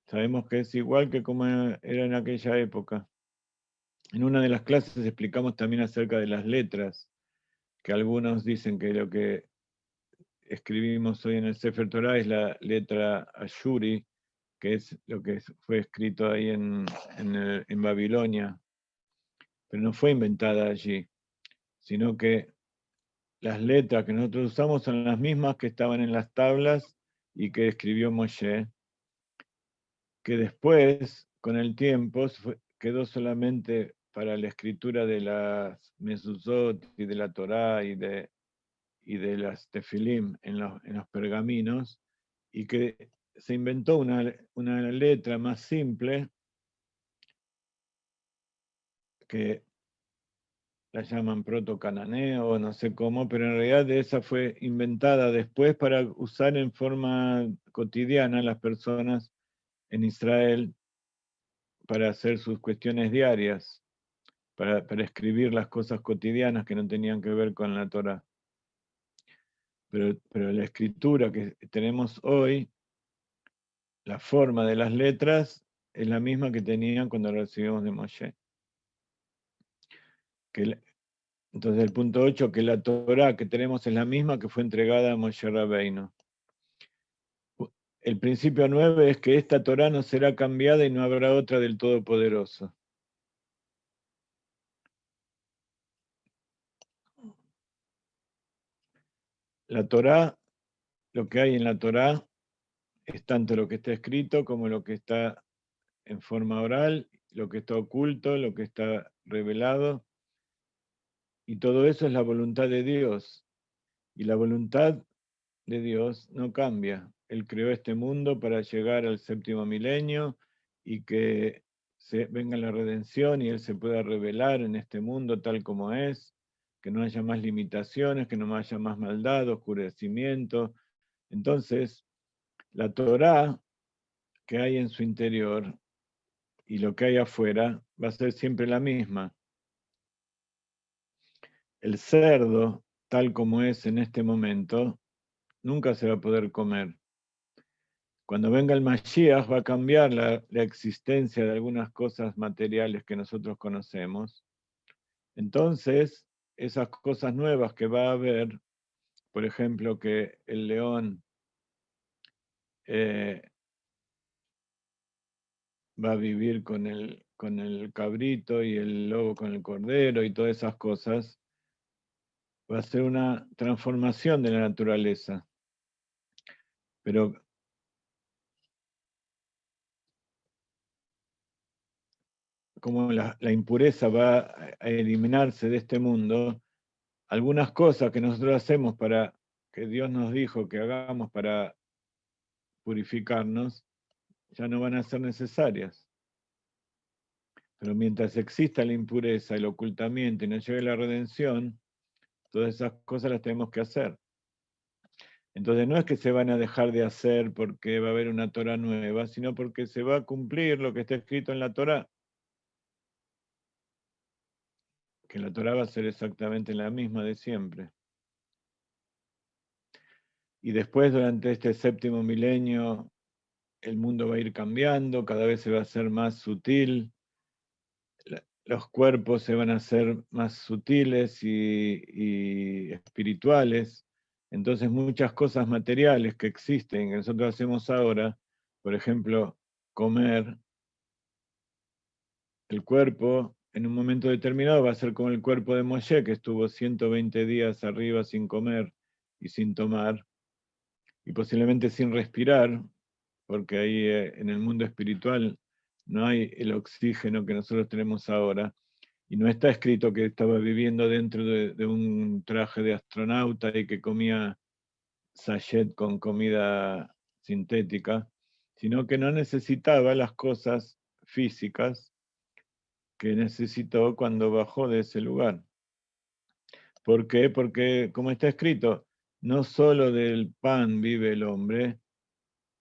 Sabemos que es igual que como era en aquella época. En una de las clases explicamos también acerca de las letras, que algunos dicen que lo que escribimos hoy en el Sefer Torah es la letra Ashuri, que es lo que fue escrito ahí en Babilonia, pero no fue inventada allí, sino que las letras que nosotros usamos son las mismas que estaban en las tablas y que escribió Moshe, que después, con el tiempo, quedó solamente para la escritura de las mezuzot y de la Torá y de las tefilim en los pergaminos, y que se inventó una letra más simple que la llaman proto-cananeo, no sé cómo, pero en realidad esa fue inventada después para usar en forma cotidiana las personas en Israel para hacer sus cuestiones diarias, para escribir las cosas cotidianas que no tenían que ver con la Torá. pero la escritura que tenemos hoy, la forma de las letras, es la misma que tenían cuando recibimos de Moshe. Entonces el punto 8, que la Torá que tenemos es la misma que fue entregada a Moshe Rabbeinu. El principio 9 es que esta Torá no será cambiada y no habrá otra del Todopoderoso. La Torá, lo que hay en la Torá, es tanto lo que está escrito como lo que está en forma oral, lo que está oculto, lo que está revelado, y todo eso es la voluntad de Dios. Y la voluntad de Dios no cambia. Él creó este mundo para llegar al séptimo milenio y que venga la redención y Él se pueda revelar en este mundo tal como es, que no haya más limitaciones, que no haya más maldad, oscurecimiento. Entonces, la Torá que hay en su interior y lo que hay afuera va a ser siempre la misma. El cerdo, tal como es en este momento, nunca se va a poder comer. Cuando venga el Mashiach va a cambiar la existencia de algunas cosas materiales que nosotros conocemos. Entonces, esas cosas nuevas que va a haber, por ejemplo, que el león va a vivir con el cabrito y el lobo con el cordero y todas esas cosas, va a ser una transformación de la naturaleza. Pero como la impureza va a eliminarse de este mundo, algunas cosas que nosotros hacemos que Dios nos dijo que hagamos para purificarnos, ya no van a ser necesarias. Pero mientras exista la impureza, el ocultamiento y no llegue la redención, todas esas cosas las tenemos que hacer. Entonces no es que se van a dejar de hacer porque va a haber una Torah nueva, sino porque se va a cumplir lo que está escrito en la Torah. Que la Torah va a ser exactamente la misma de siempre. Y después, durante este séptimo milenio, el mundo va a ir cambiando, cada vez se va a hacer más sutil, los cuerpos se van a hacer más sutiles y espirituales. Entonces muchas cosas materiales que existen, que nosotros hacemos ahora, por ejemplo, comer, el cuerpo en un momento determinado va a ser como el cuerpo de Moshe, que estuvo 120 días arriba sin comer y sin tomar, y posiblemente sin respirar, porque ahí en el mundo espiritual no hay el oxígeno que nosotros tenemos ahora, y no está escrito que estaba viviendo dentro de un traje de astronauta y que comía sachet con comida sintética, sino que no necesitaba las cosas físicas que necesitó cuando bajó de ese lugar. ¿Por qué? Porque, como está escrito, no solo del pan vive el hombre,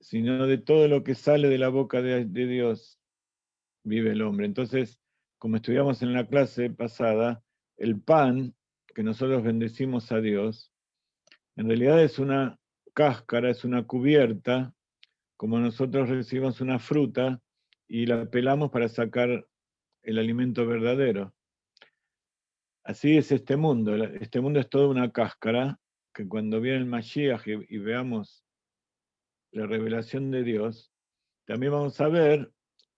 sino de todo lo que sale de la boca de Dios vive el hombre. Entonces, como estudiamos en la clase pasada, el pan que nosotros bendecimos a Dios, en realidad es una cáscara, es una cubierta, como nosotros recibimos una fruta y la pelamos para sacar el alimento verdadero. Así es este mundo. Este mundo es toda una cáscara que cuando viene el Mashiach y veamos la revelación de Dios, también vamos a ver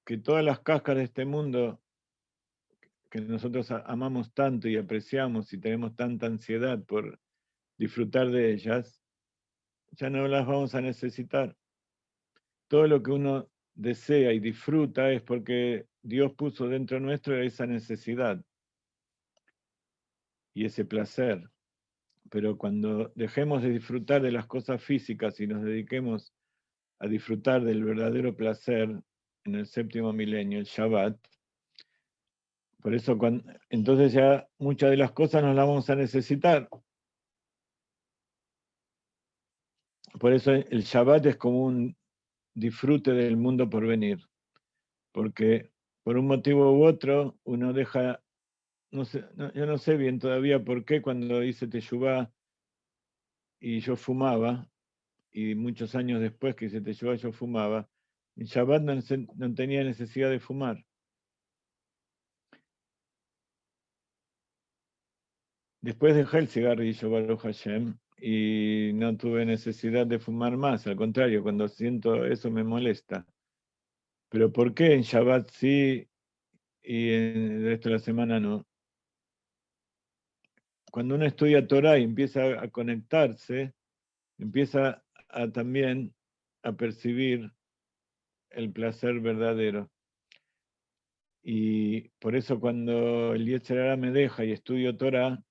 que todas las cáscaras de este mundo que nosotros amamos tanto y apreciamos y tenemos tanta ansiedad por disfrutar de ellas, ya no las vamos a necesitar. Todo lo que uno desea y disfruta es porque Dios puso dentro nuestro esa necesidad y ese placer. Pero cuando dejemos de disfrutar de las cosas físicas y nos dediquemos a disfrutar del verdadero placer en el séptimo milenio, el Shabbat, por eso entonces ya muchas de las cosas no las vamos a necesitar. Por eso el Shabbat es como un disfrute del mundo por venir, porque por un motivo u otro uno deja, no sé, yo no sé bien todavía por qué cuando dice Teshuvá y yo fumaba, y muchos años después que hice Teshuvah yo fumaba, en Shabbat no tenía necesidad de fumar. Después dejé el cigarrillo, Baruch Hashem, y no tuve necesidad de fumar más. Al contrario, cuando siento eso me molesta. Pero ¿por qué en Shabbat sí y en el resto de la semana no? Cuando uno estudia Torah y empieza a conectarse, empieza también a percibir el placer verdadero. Y por eso cuando el Yetzer Hara me deja y estudio Torah,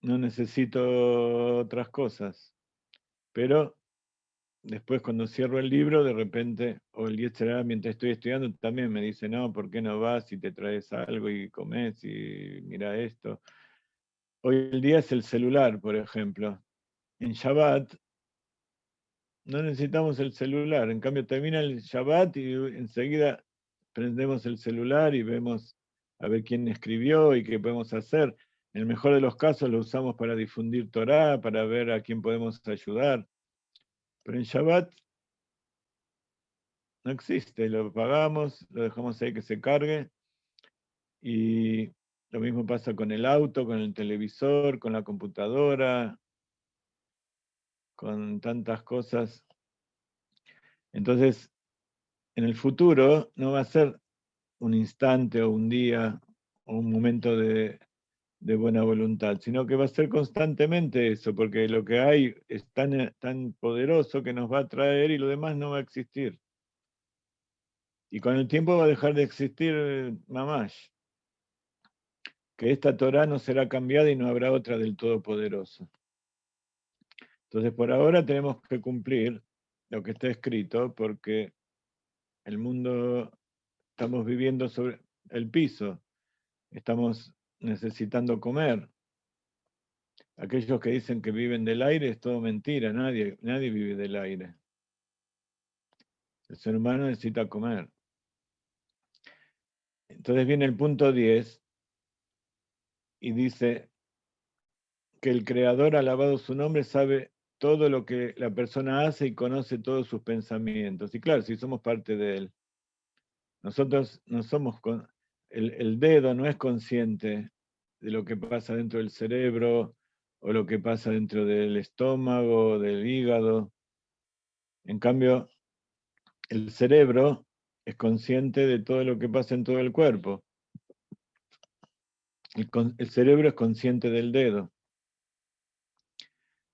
no necesito otras cosas. Pero después cuando cierro el libro, de repente, o el Yetzer Hara mientras estoy estudiando, también me dice, no, ¿por qué no vas y te traes algo y comes y mira esto? Hoy el día es el celular, por ejemplo. En Shabbat no necesitamos el celular. En cambio, termina el Shabbat y enseguida prendemos el celular y vemos a ver quién escribió y qué podemos hacer. En el mejor de los casos lo usamos para difundir Torah, para ver a quién podemos ayudar. Pero en Shabbat no existe, lo apagamos, lo dejamos ahí que se cargue y lo mismo pasa con el auto, con el televisor, con la computadora, con tantas cosas. Entonces, en el futuro no va a ser un instante o un día o un momento de buena voluntad, sino que va a ser constantemente eso, porque lo que hay es tan poderoso que nos va a traer y lo demás no va a existir. Y con el tiempo va a dejar de existir Mamash, que esta Torah no será cambiada y no habrá otra del Todopoderoso. Entonces, por ahora tenemos que cumplir lo que está escrito, porque el mundo, estamos viviendo sobre el piso, estamos necesitando comer. Aquellos que dicen que viven del aire es todo mentira, nadie vive del aire. El ser humano necesita comer. Entonces viene el punto 10 y dice que el Creador, alabado su nombre, sabe todo lo que la persona hace y conoce todos sus pensamientos. Y claro, si somos parte de él, nosotros no somos, el dedo no es consciente de lo que pasa dentro del cerebro o lo que pasa dentro del estómago, del hígado. En cambio, el cerebro es consciente de todo lo que pasa en todo el cuerpo. El cerebro es consciente del dedo.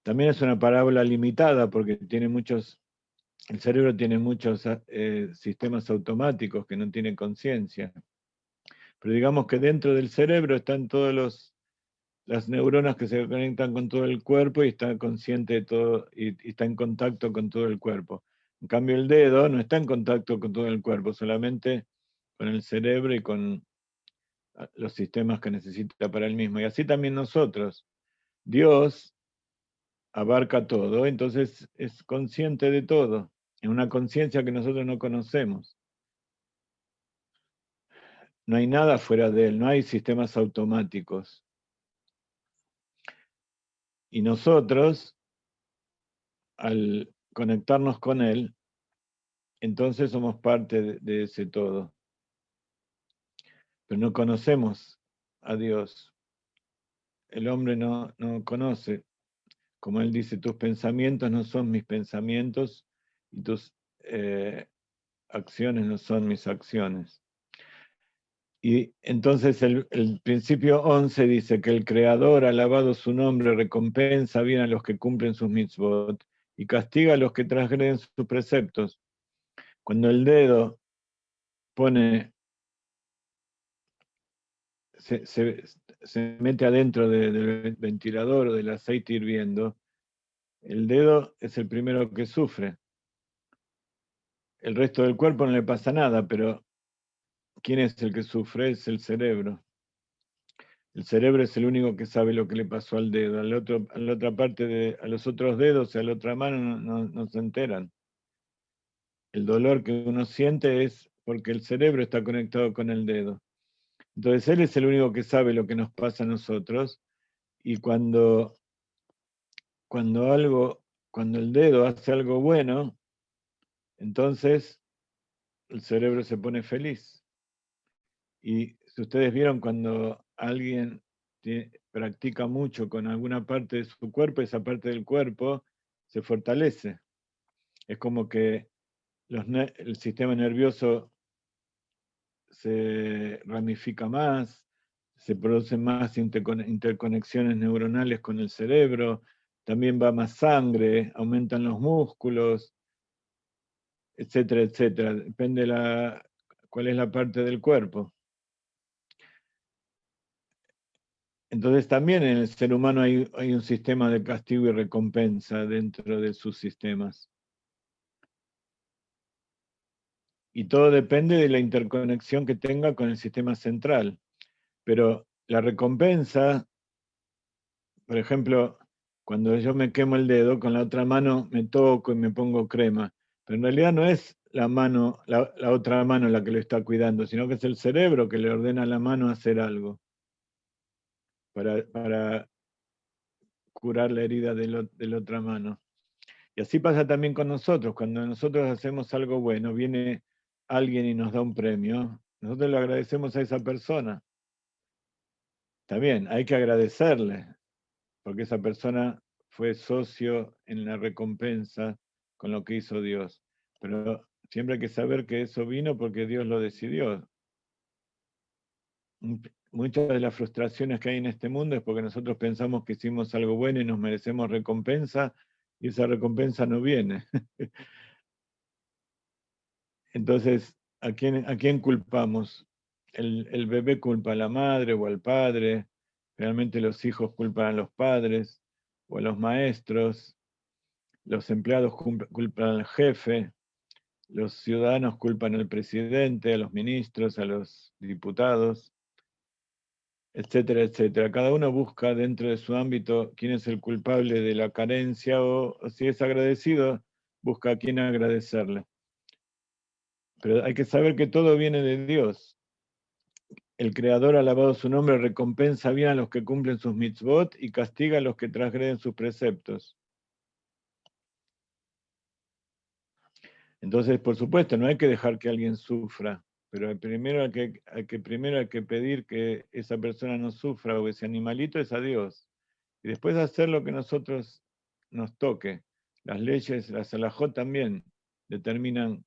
También es una parábola limitada porque el cerebro tiene muchos sistemas automáticos que no tienen conciencia. Pero digamos que dentro del cerebro están las neuronas que se conectan con todo el cuerpo y está consciente de todo y está en contacto con todo el cuerpo. En cambio, el dedo no está en contacto con todo el cuerpo, solamente con el cerebro y con los sistemas que necesita para él mismo. Y así también nosotros. Dios abarca todo, entonces es consciente de todo, en una conciencia que nosotros no conocemos. No hay nada fuera de él, no hay sistemas automáticos. Y nosotros, al conectarnos con él, entonces somos parte de ese todo. Pero no conocemos a Dios. El hombre no conoce. Como él dice, tus pensamientos no son mis pensamientos y tus acciones no son mis acciones. Y entonces el principio 11 dice que el Creador, alabado su nombre, recompensa bien a los que cumplen sus mitzvot y castiga a los que transgreden sus preceptos. Cuando el dedo se mete adentro del ventilador o del aceite hirviendo, el dedo es el primero que sufre. El resto del cuerpo no le pasa nada, pero ¿quién es el que sufre? Es el cerebro. El cerebro es el único que sabe lo que le pasó al dedo. A la otra parte, a los otros dedos, a la otra mano no se enteran. El dolor que uno siente es porque el cerebro está conectado con el dedo. Entonces él es el único que sabe lo que nos pasa a nosotros. Y cuando cuando el dedo hace algo bueno, entonces el cerebro se pone feliz. Y si ustedes vieron cuando alguien practica mucho con alguna parte de su cuerpo, esa parte del cuerpo se fortalece. Es como que el sistema nervioso se ramifica más, se producen más interconexiones neuronales con el cerebro, también va más sangre, aumentan los músculos, etcétera, etcétera. Depende cuál es la parte del cuerpo. Entonces también en el ser humano hay un sistema de castigo y recompensa dentro de sus sistemas. Y todo depende de la interconexión que tenga con el sistema central. Pero la recompensa, por ejemplo, cuando yo me quemo el dedo, con la otra mano me toco y me pongo crema. Pero en realidad no es la mano, la otra mano la que lo está cuidando, sino que es el cerebro que le ordena a la mano hacer algo para curar la herida de la otra mano. Y así pasa también con nosotros. Cuando nosotros hacemos algo bueno, viene alguien y nos da un premio, nosotros le agradecemos a esa persona. También hay que agradecerle, porque esa persona fue socio en la recompensa con lo que hizo Dios. Pero siempre hay que saber que eso vino porque Dios lo decidió. Muchas de las frustraciones que hay en este mundo es porque nosotros pensamos que hicimos algo bueno y nos merecemos recompensa, y esa recompensa no viene. Entonces, ¿a quién culpamos? El bebé culpa a la madre o al padre, realmente los hijos culpan a los padres o a los maestros, los empleados culpan al jefe, los ciudadanos culpan al presidente, a los ministros, a los diputados, etcétera, etcétera. Cada uno busca dentro de su ámbito quién es el culpable de la carencia o si es agradecido, busca a quién agradecerle. Pero hay que saber que todo viene de Dios. El Creador, alabado su nombre, recompensa bien a los que cumplen sus mitzvot y castiga a los que transgreden sus preceptos. Entonces, por supuesto, no hay que dejar que alguien sufra, pero primero hay que pedir que esa persona no sufra o ese animalito es a Dios. Y después hacer lo que nosotros nos toque. Las leyes, las halajot también determinan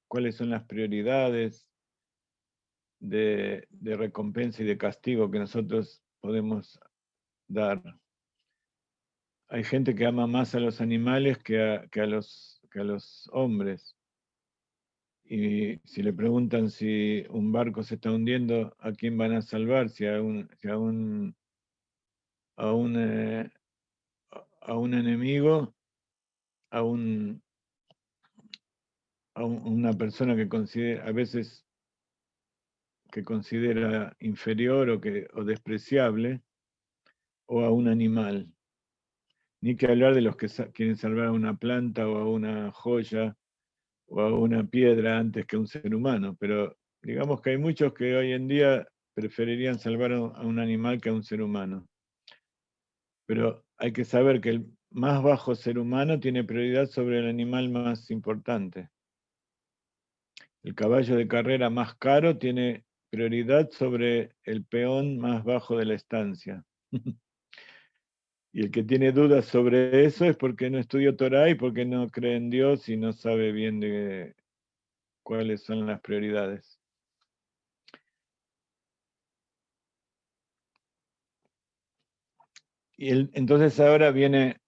cuáles son las prioridades de recompensa y de castigo que nosotros podemos dar. Hay gente que ama más a los animales que a los hombres. Y si le preguntan si un barco se está hundiendo, ¿a quién van a salvar? Si a un enemigo, una persona que a veces que considera inferior o despreciable, o a un animal. Ni que hablar de los que quieren salvar a una planta o a una joya o a una piedra antes que a un ser humano, pero digamos que hay muchos que hoy en día preferirían salvar a un animal que a un ser humano. Pero hay que saber que el más bajo ser humano tiene prioridad sobre el animal más importante. El caballo de carrera más caro tiene prioridad sobre el peón más bajo de la estancia. Y el que tiene dudas sobre eso es porque no estudió Torah y porque no cree en Dios y no sabe bien de cuáles son las prioridades. Y entonces ahora viene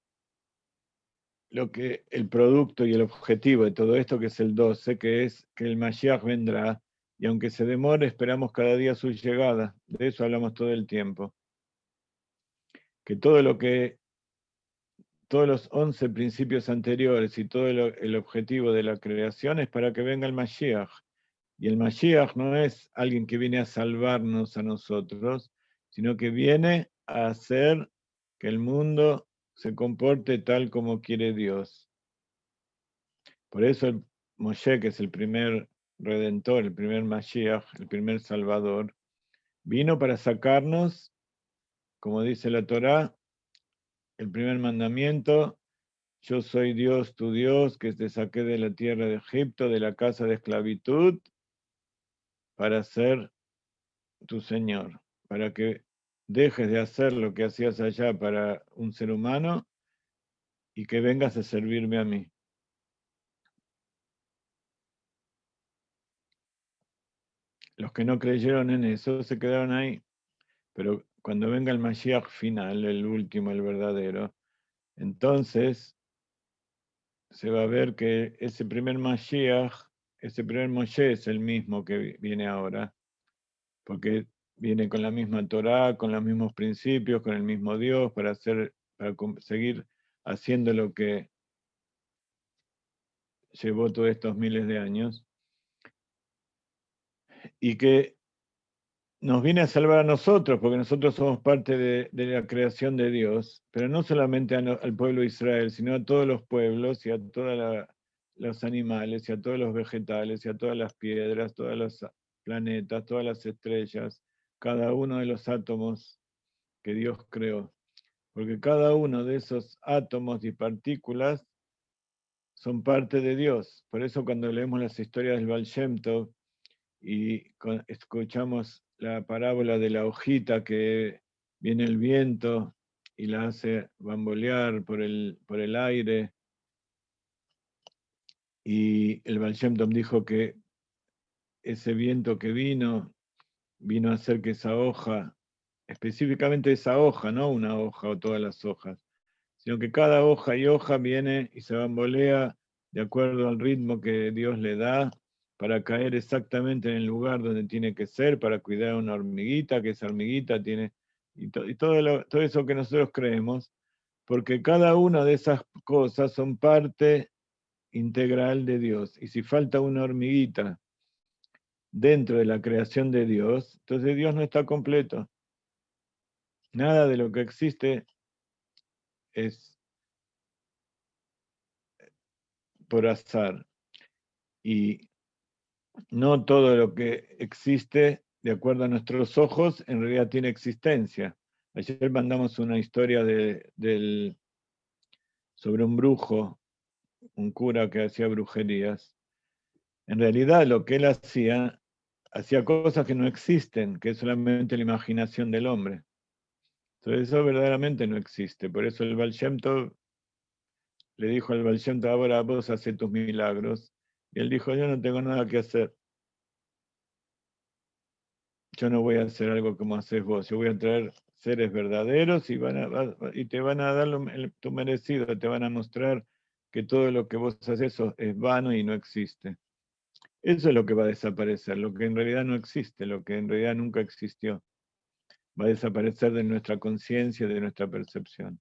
el producto y el objetivo de todo esto, que es el 12, que es que el Mashiach vendrá, y aunque se demore, esperamos cada día su llegada. De eso hablamos todo el tiempo. Que todos los 11 principios anteriores y todo el objetivo de la creación es para que venga el Mashiach. Y el Mashiach no es alguien que viene a salvarnos a nosotros, sino que viene a hacer que el mundo se comporte tal como quiere Dios. Por eso el Moshe, que es el primer redentor, el primer Mashiach, el primer salvador, vino para sacarnos, como dice la Torá, el primer mandamiento: yo soy Dios, tu Dios, que te saqué de la tierra de Egipto, de la casa de esclavitud, para ser tu Señor, para que dejes de hacer lo que hacías allá para un ser humano y que vengas a servirme a mí. Los que no creyeron en eso se quedaron ahí, pero cuando venga el Mashiach final, el último, el verdadero, entonces se va a ver que ese primer Mashiach, ese primer Moshe es el mismo que viene ahora, porque viene con la misma Torá, con los mismos principios, con el mismo Dios, para seguir haciendo lo que llevó todos estos miles de años, y que nos viene a salvar a nosotros, porque nosotros somos parte de la creación de Dios, pero no solamente al pueblo de Israel, sino a todos los pueblos y a todos los animales y a todos los vegetales y a todas las piedras, todos los planetas, todas las estrellas, cada uno de los átomos que Dios creó. Porque cada uno de esos átomos y partículas son parte de Dios. Por eso cuando leemos las historias del Baal Shem Tov y escuchamos la parábola de la hojita que viene el viento y la hace bambolear por el aire, y el Baal Shem Tov dijo que ese viento que vino a hacer que esa hoja, específicamente esa hoja, no una hoja o todas las hojas, sino que cada hoja y hoja viene y se bambolea de acuerdo al ritmo que Dios le da para caer exactamente en el lugar donde tiene que ser, para cuidar a una hormiguita, que esa hormiguita tiene, y todo eso que nosotros creemos, porque cada una de esas cosas son parte integral de Dios. Y si falta una hormiguita dentro de la creación de Dios, entonces Dios no está completo. Nada de lo que existe es por azar. Y no todo lo que existe, de acuerdo a nuestros ojos, en realidad tiene existencia. Ayer mandamos una historia sobre un brujo, un cura que hacía brujerías. En realidad lo que él hacía cosas que no existen, que es solamente la imaginación del hombre. Entonces eso verdaderamente no existe. Por eso el Baal Shem Tov le dijo al Baal Shem Tov: ahora vos haces tus milagros. Y él dijo: yo no tengo nada que hacer. Yo no voy a hacer algo como haces vos. Yo voy a traer seres verdaderos y te van a dar tu merecido. Te van a mostrar que todo lo que vos haces es vano y no existe. Eso es lo que va a desaparecer, lo que en realidad no existe, lo que en realidad nunca existió. Va a desaparecer de nuestra conciencia, de nuestra percepción.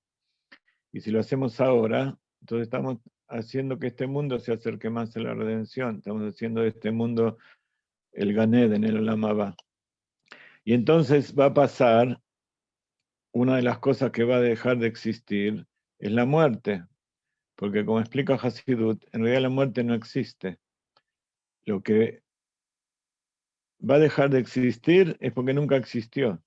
Y si lo hacemos ahora, entonces estamos haciendo que este mundo se acerque más a la redención. Estamos haciendo de este mundo el Gan Eden, el Olam Haba. Y entonces va a pasar, una de las cosas que va a dejar de existir es la muerte. Porque como explica Hasidut, en realidad la muerte no existe. Lo que va a dejar de existir es porque nunca existió.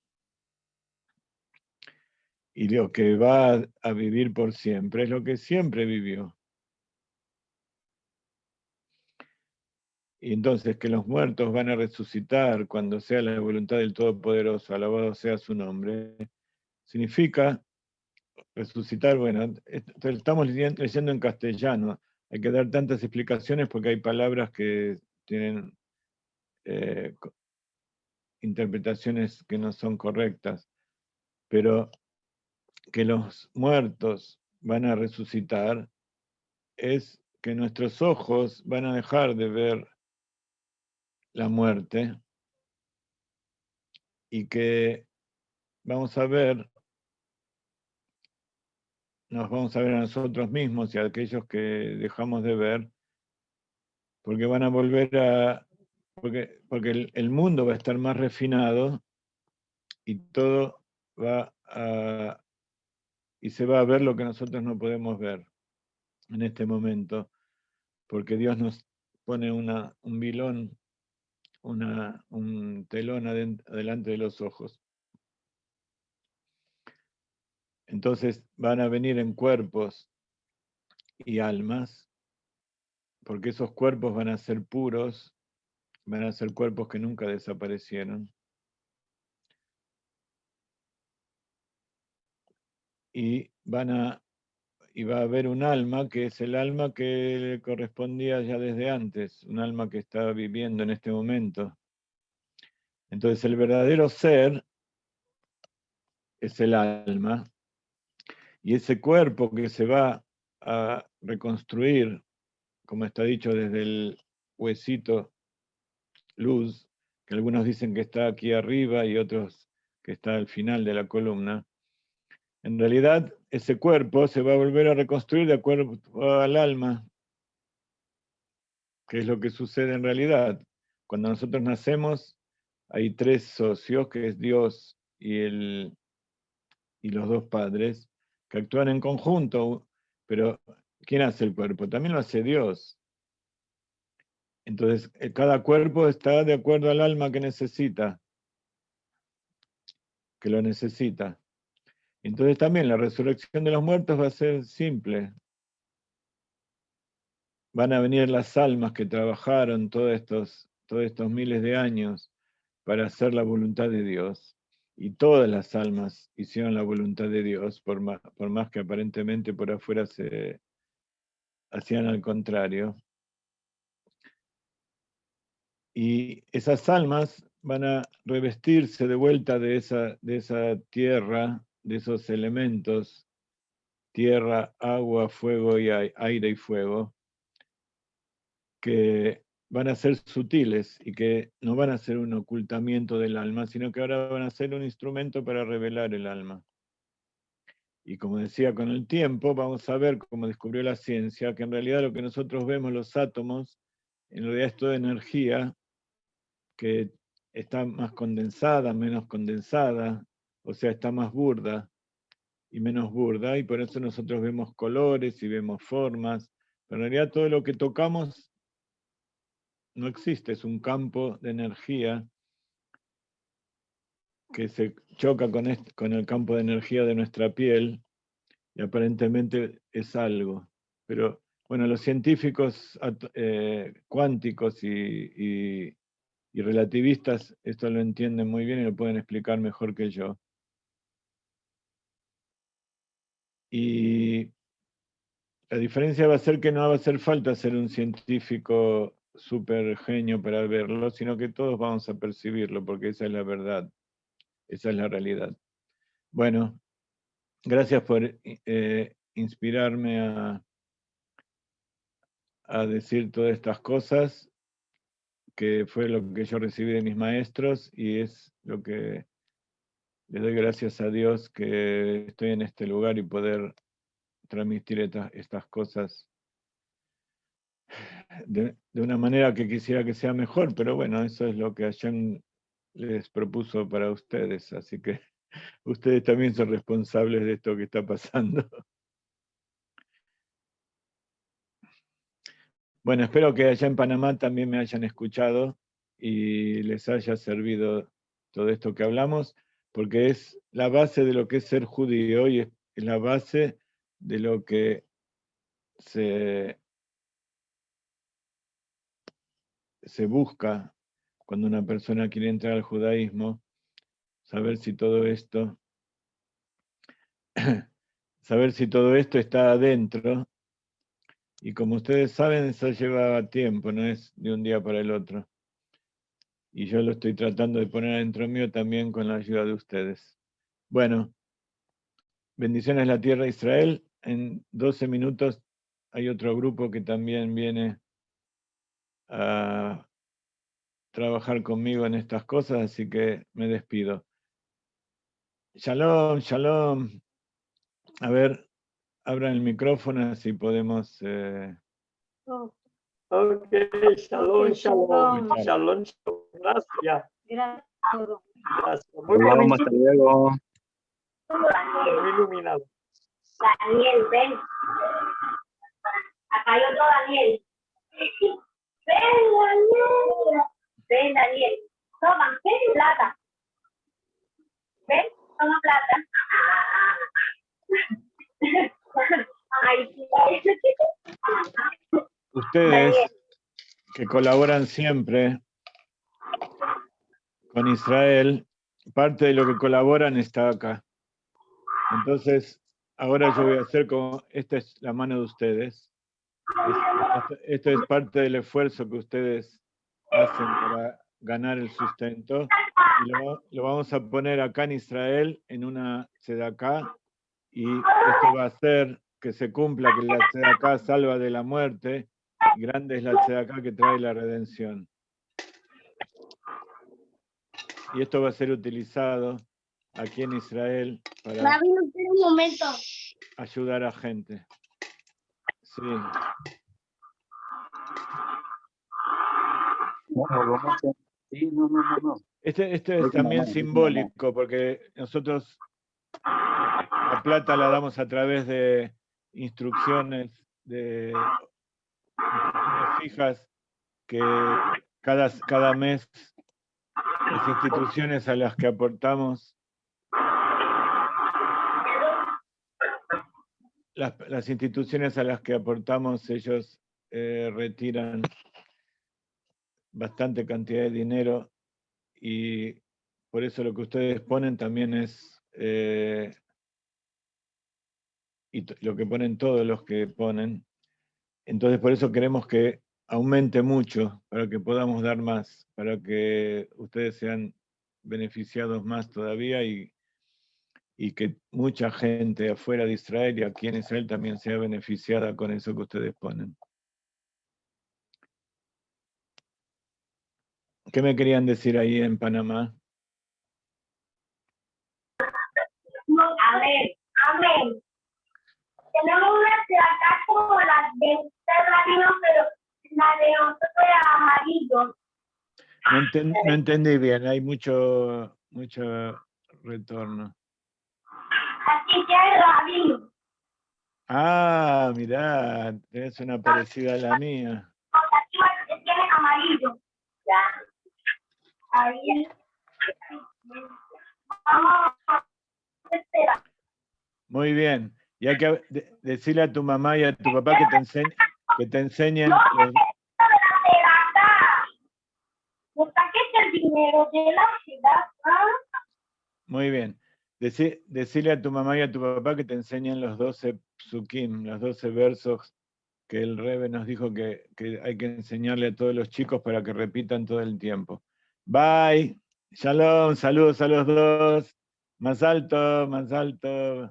Y lo que va a vivir por siempre es lo que siempre vivió. Y entonces que los muertos van a resucitar cuando sea la voluntad del Todopoderoso, alabado sea su nombre, significa resucitar. Bueno, estamos leyendo en castellano, hay que dar tantas explicaciones porque hay palabras que tienen interpretaciones que no son correctas, pero que los muertos van a resucitar es que nuestros ojos van a dejar de ver la muerte y que vamos a ver, nos vamos a ver a nosotros mismos y a aquellos que dejamos de ver, porque van a volver porque el mundo va a estar más refinado y todo y se va a ver lo que nosotros no podemos ver en este momento, porque Dios nos pone un vilón, un telón adelante de los ojos. Entonces van a venir en cuerpos y almas, porque esos cuerpos van a ser puros, van a ser cuerpos que nunca desaparecieron. Y va a haber un alma que es el alma que le correspondía ya desde antes, un alma que está viviendo en este momento. Entonces el verdadero ser es el alma, y ese cuerpo que se va a reconstruir, como está dicho, desde el huesito luz, que algunos dicen que está aquí arriba y otros que está al final de la columna. En realidad, ese cuerpo se va a volver a reconstruir de acuerdo al alma, que es lo que sucede en realidad. Cuando nosotros nacemos, hay tres socios, que es Dios y los dos padres, que actúan en conjunto, pero ¿quién hace el cuerpo? También lo hace Dios. Entonces, cada cuerpo está de acuerdo al alma que necesita, que lo necesita. Entonces también la resurrección de los muertos va a ser simple. Van a venir las almas que trabajaron todos estos miles de años para hacer la voluntad de Dios. Y todas las almas hicieron la voluntad de Dios, por más que aparentemente por afuera se hacían al contrario. Y esas almas van a revestirse de vuelta de esa tierra, de esos elementos, tierra, agua, fuego y aire y fuego, que van a ser sutiles y que no van a ser un ocultamiento del alma, sino que ahora van a ser un instrumento para revelar el alma. Y como decía, con el tiempo vamos a ver, como descubrió la ciencia, que en realidad lo que nosotros vemos, los átomos, en realidad es toda energía que está más condensada, menos condensada, o sea, está más burda y menos burda, y por eso nosotros vemos colores y vemos formas, pero en realidad todo lo que tocamos no existe, es un campo de energía que se choca con el campo de energía de nuestra piel, y aparentemente es algo. Pero bueno, los científicos cuánticos y relativistas esto lo entienden muy bien y lo pueden explicar mejor que yo. Y la diferencia va a ser que no va a hacer falta ser un científico súper genio para verlo, sino que todos vamos a percibirlo, porque esa es la verdad, esa es la realidad. Bueno, gracias por inspirarme a decir todas estas cosas, que fue lo que yo recibí de mis maestros, y es lo que le doy gracias a Dios que estoy en este lugar y poder transmitir estas cosas de una manera que quisiera que sea mejor, pero bueno, eso es lo que Hashem les propuso para ustedes, así que ustedes también son responsables de esto que está pasando. Bueno, espero que allá en Panamá también me hayan escuchado y les haya servido todo esto que hablamos, porque es la base de lo que es ser judío y es la base de lo que se busca cuando una persona quiere entrar al judaísmo, saber si todo esto está adentro, y como ustedes saben, eso lleva tiempo, no es de un día para el otro. Y yo lo estoy tratando de poner adentro mío también con la ayuda de ustedes. Bueno, bendiciones a la tierra de Israel. En 12 minutos hay otro grupo que también viene a trabajar conmigo en estas cosas, así que me despido. Shalom, shalom. A ver, abran el micrófono así podemos...
Oh,
Ok, shalom, shalom,
Shalom.
shalom, shalom. Gracias,
gracias por todo.
gracias. Muy
Shalom,
bonito,
hasta luego.
muy iluminado.
Daniel, ven. Acá hay otro Daniel. Ven, Daniel. Ven, Daniel. Toma, ven plata. Ven, toma plata. Ay, sí.
Ustedes que colaboran siempre con Israel, parte de lo que colaboran está acá. Entonces, ahora yo voy a hacer como, esta es la mano de ustedes. Esto es parte del esfuerzo que ustedes hacen para ganar el sustento. Y lo vamos a poner acá en Israel, en una tzedaká, y esto va a hacer que se cumpla, que la tzedaká salva de la muerte. Grande es la tzedaká que trae la redención. Y esto va a ser utilizado aquí en Israel para
Gaby, no espera un momento.
ayudar a gente. Sí.
No, vamos a hacer. Sí, no.
Este es
Déjame
también
mano,
simbólico, porque nosotros la plata la damos a través de instrucciones fijas que cada mes las instituciones a las que aportamos, las instituciones a las que aportamos, ellos retiran bastante cantidad de dinero y por eso lo que ustedes ponen también es, lo que ponen todos los que ponen. Entonces por eso queremos que aumente mucho, para que podamos dar más, para que ustedes sean beneficiados más todavía y que mucha gente afuera de Israel y aquí en Israel también sea beneficiada con eso que ustedes ponen. ¿Qué me querían decir ahí en Panamá?
Amén. Tenemos una acá como las de usted latino, pero la de nosotros era amarillo.
No entendí bien, hay mucho retorno.
Así que es rabino.
Ah, mirá, tenés una parecida a la mía.
Tiene amarillo. Ya. Ahí. Vamos a esperar.
Muy bien. Y hay que decirle a tu mamá y a tu papá que te enseñen los...
No saques el dinero de la ciudad.
Muy bien. Decirle a tu mamá y a tu papá que te enseñen los 12 psukim, los 12 versos que el Rebbe nos dijo que hay que enseñarle a todos los chicos para que repitan todo el tiempo. Bye. Shalom, saludos a los dos. Más alto, más alto.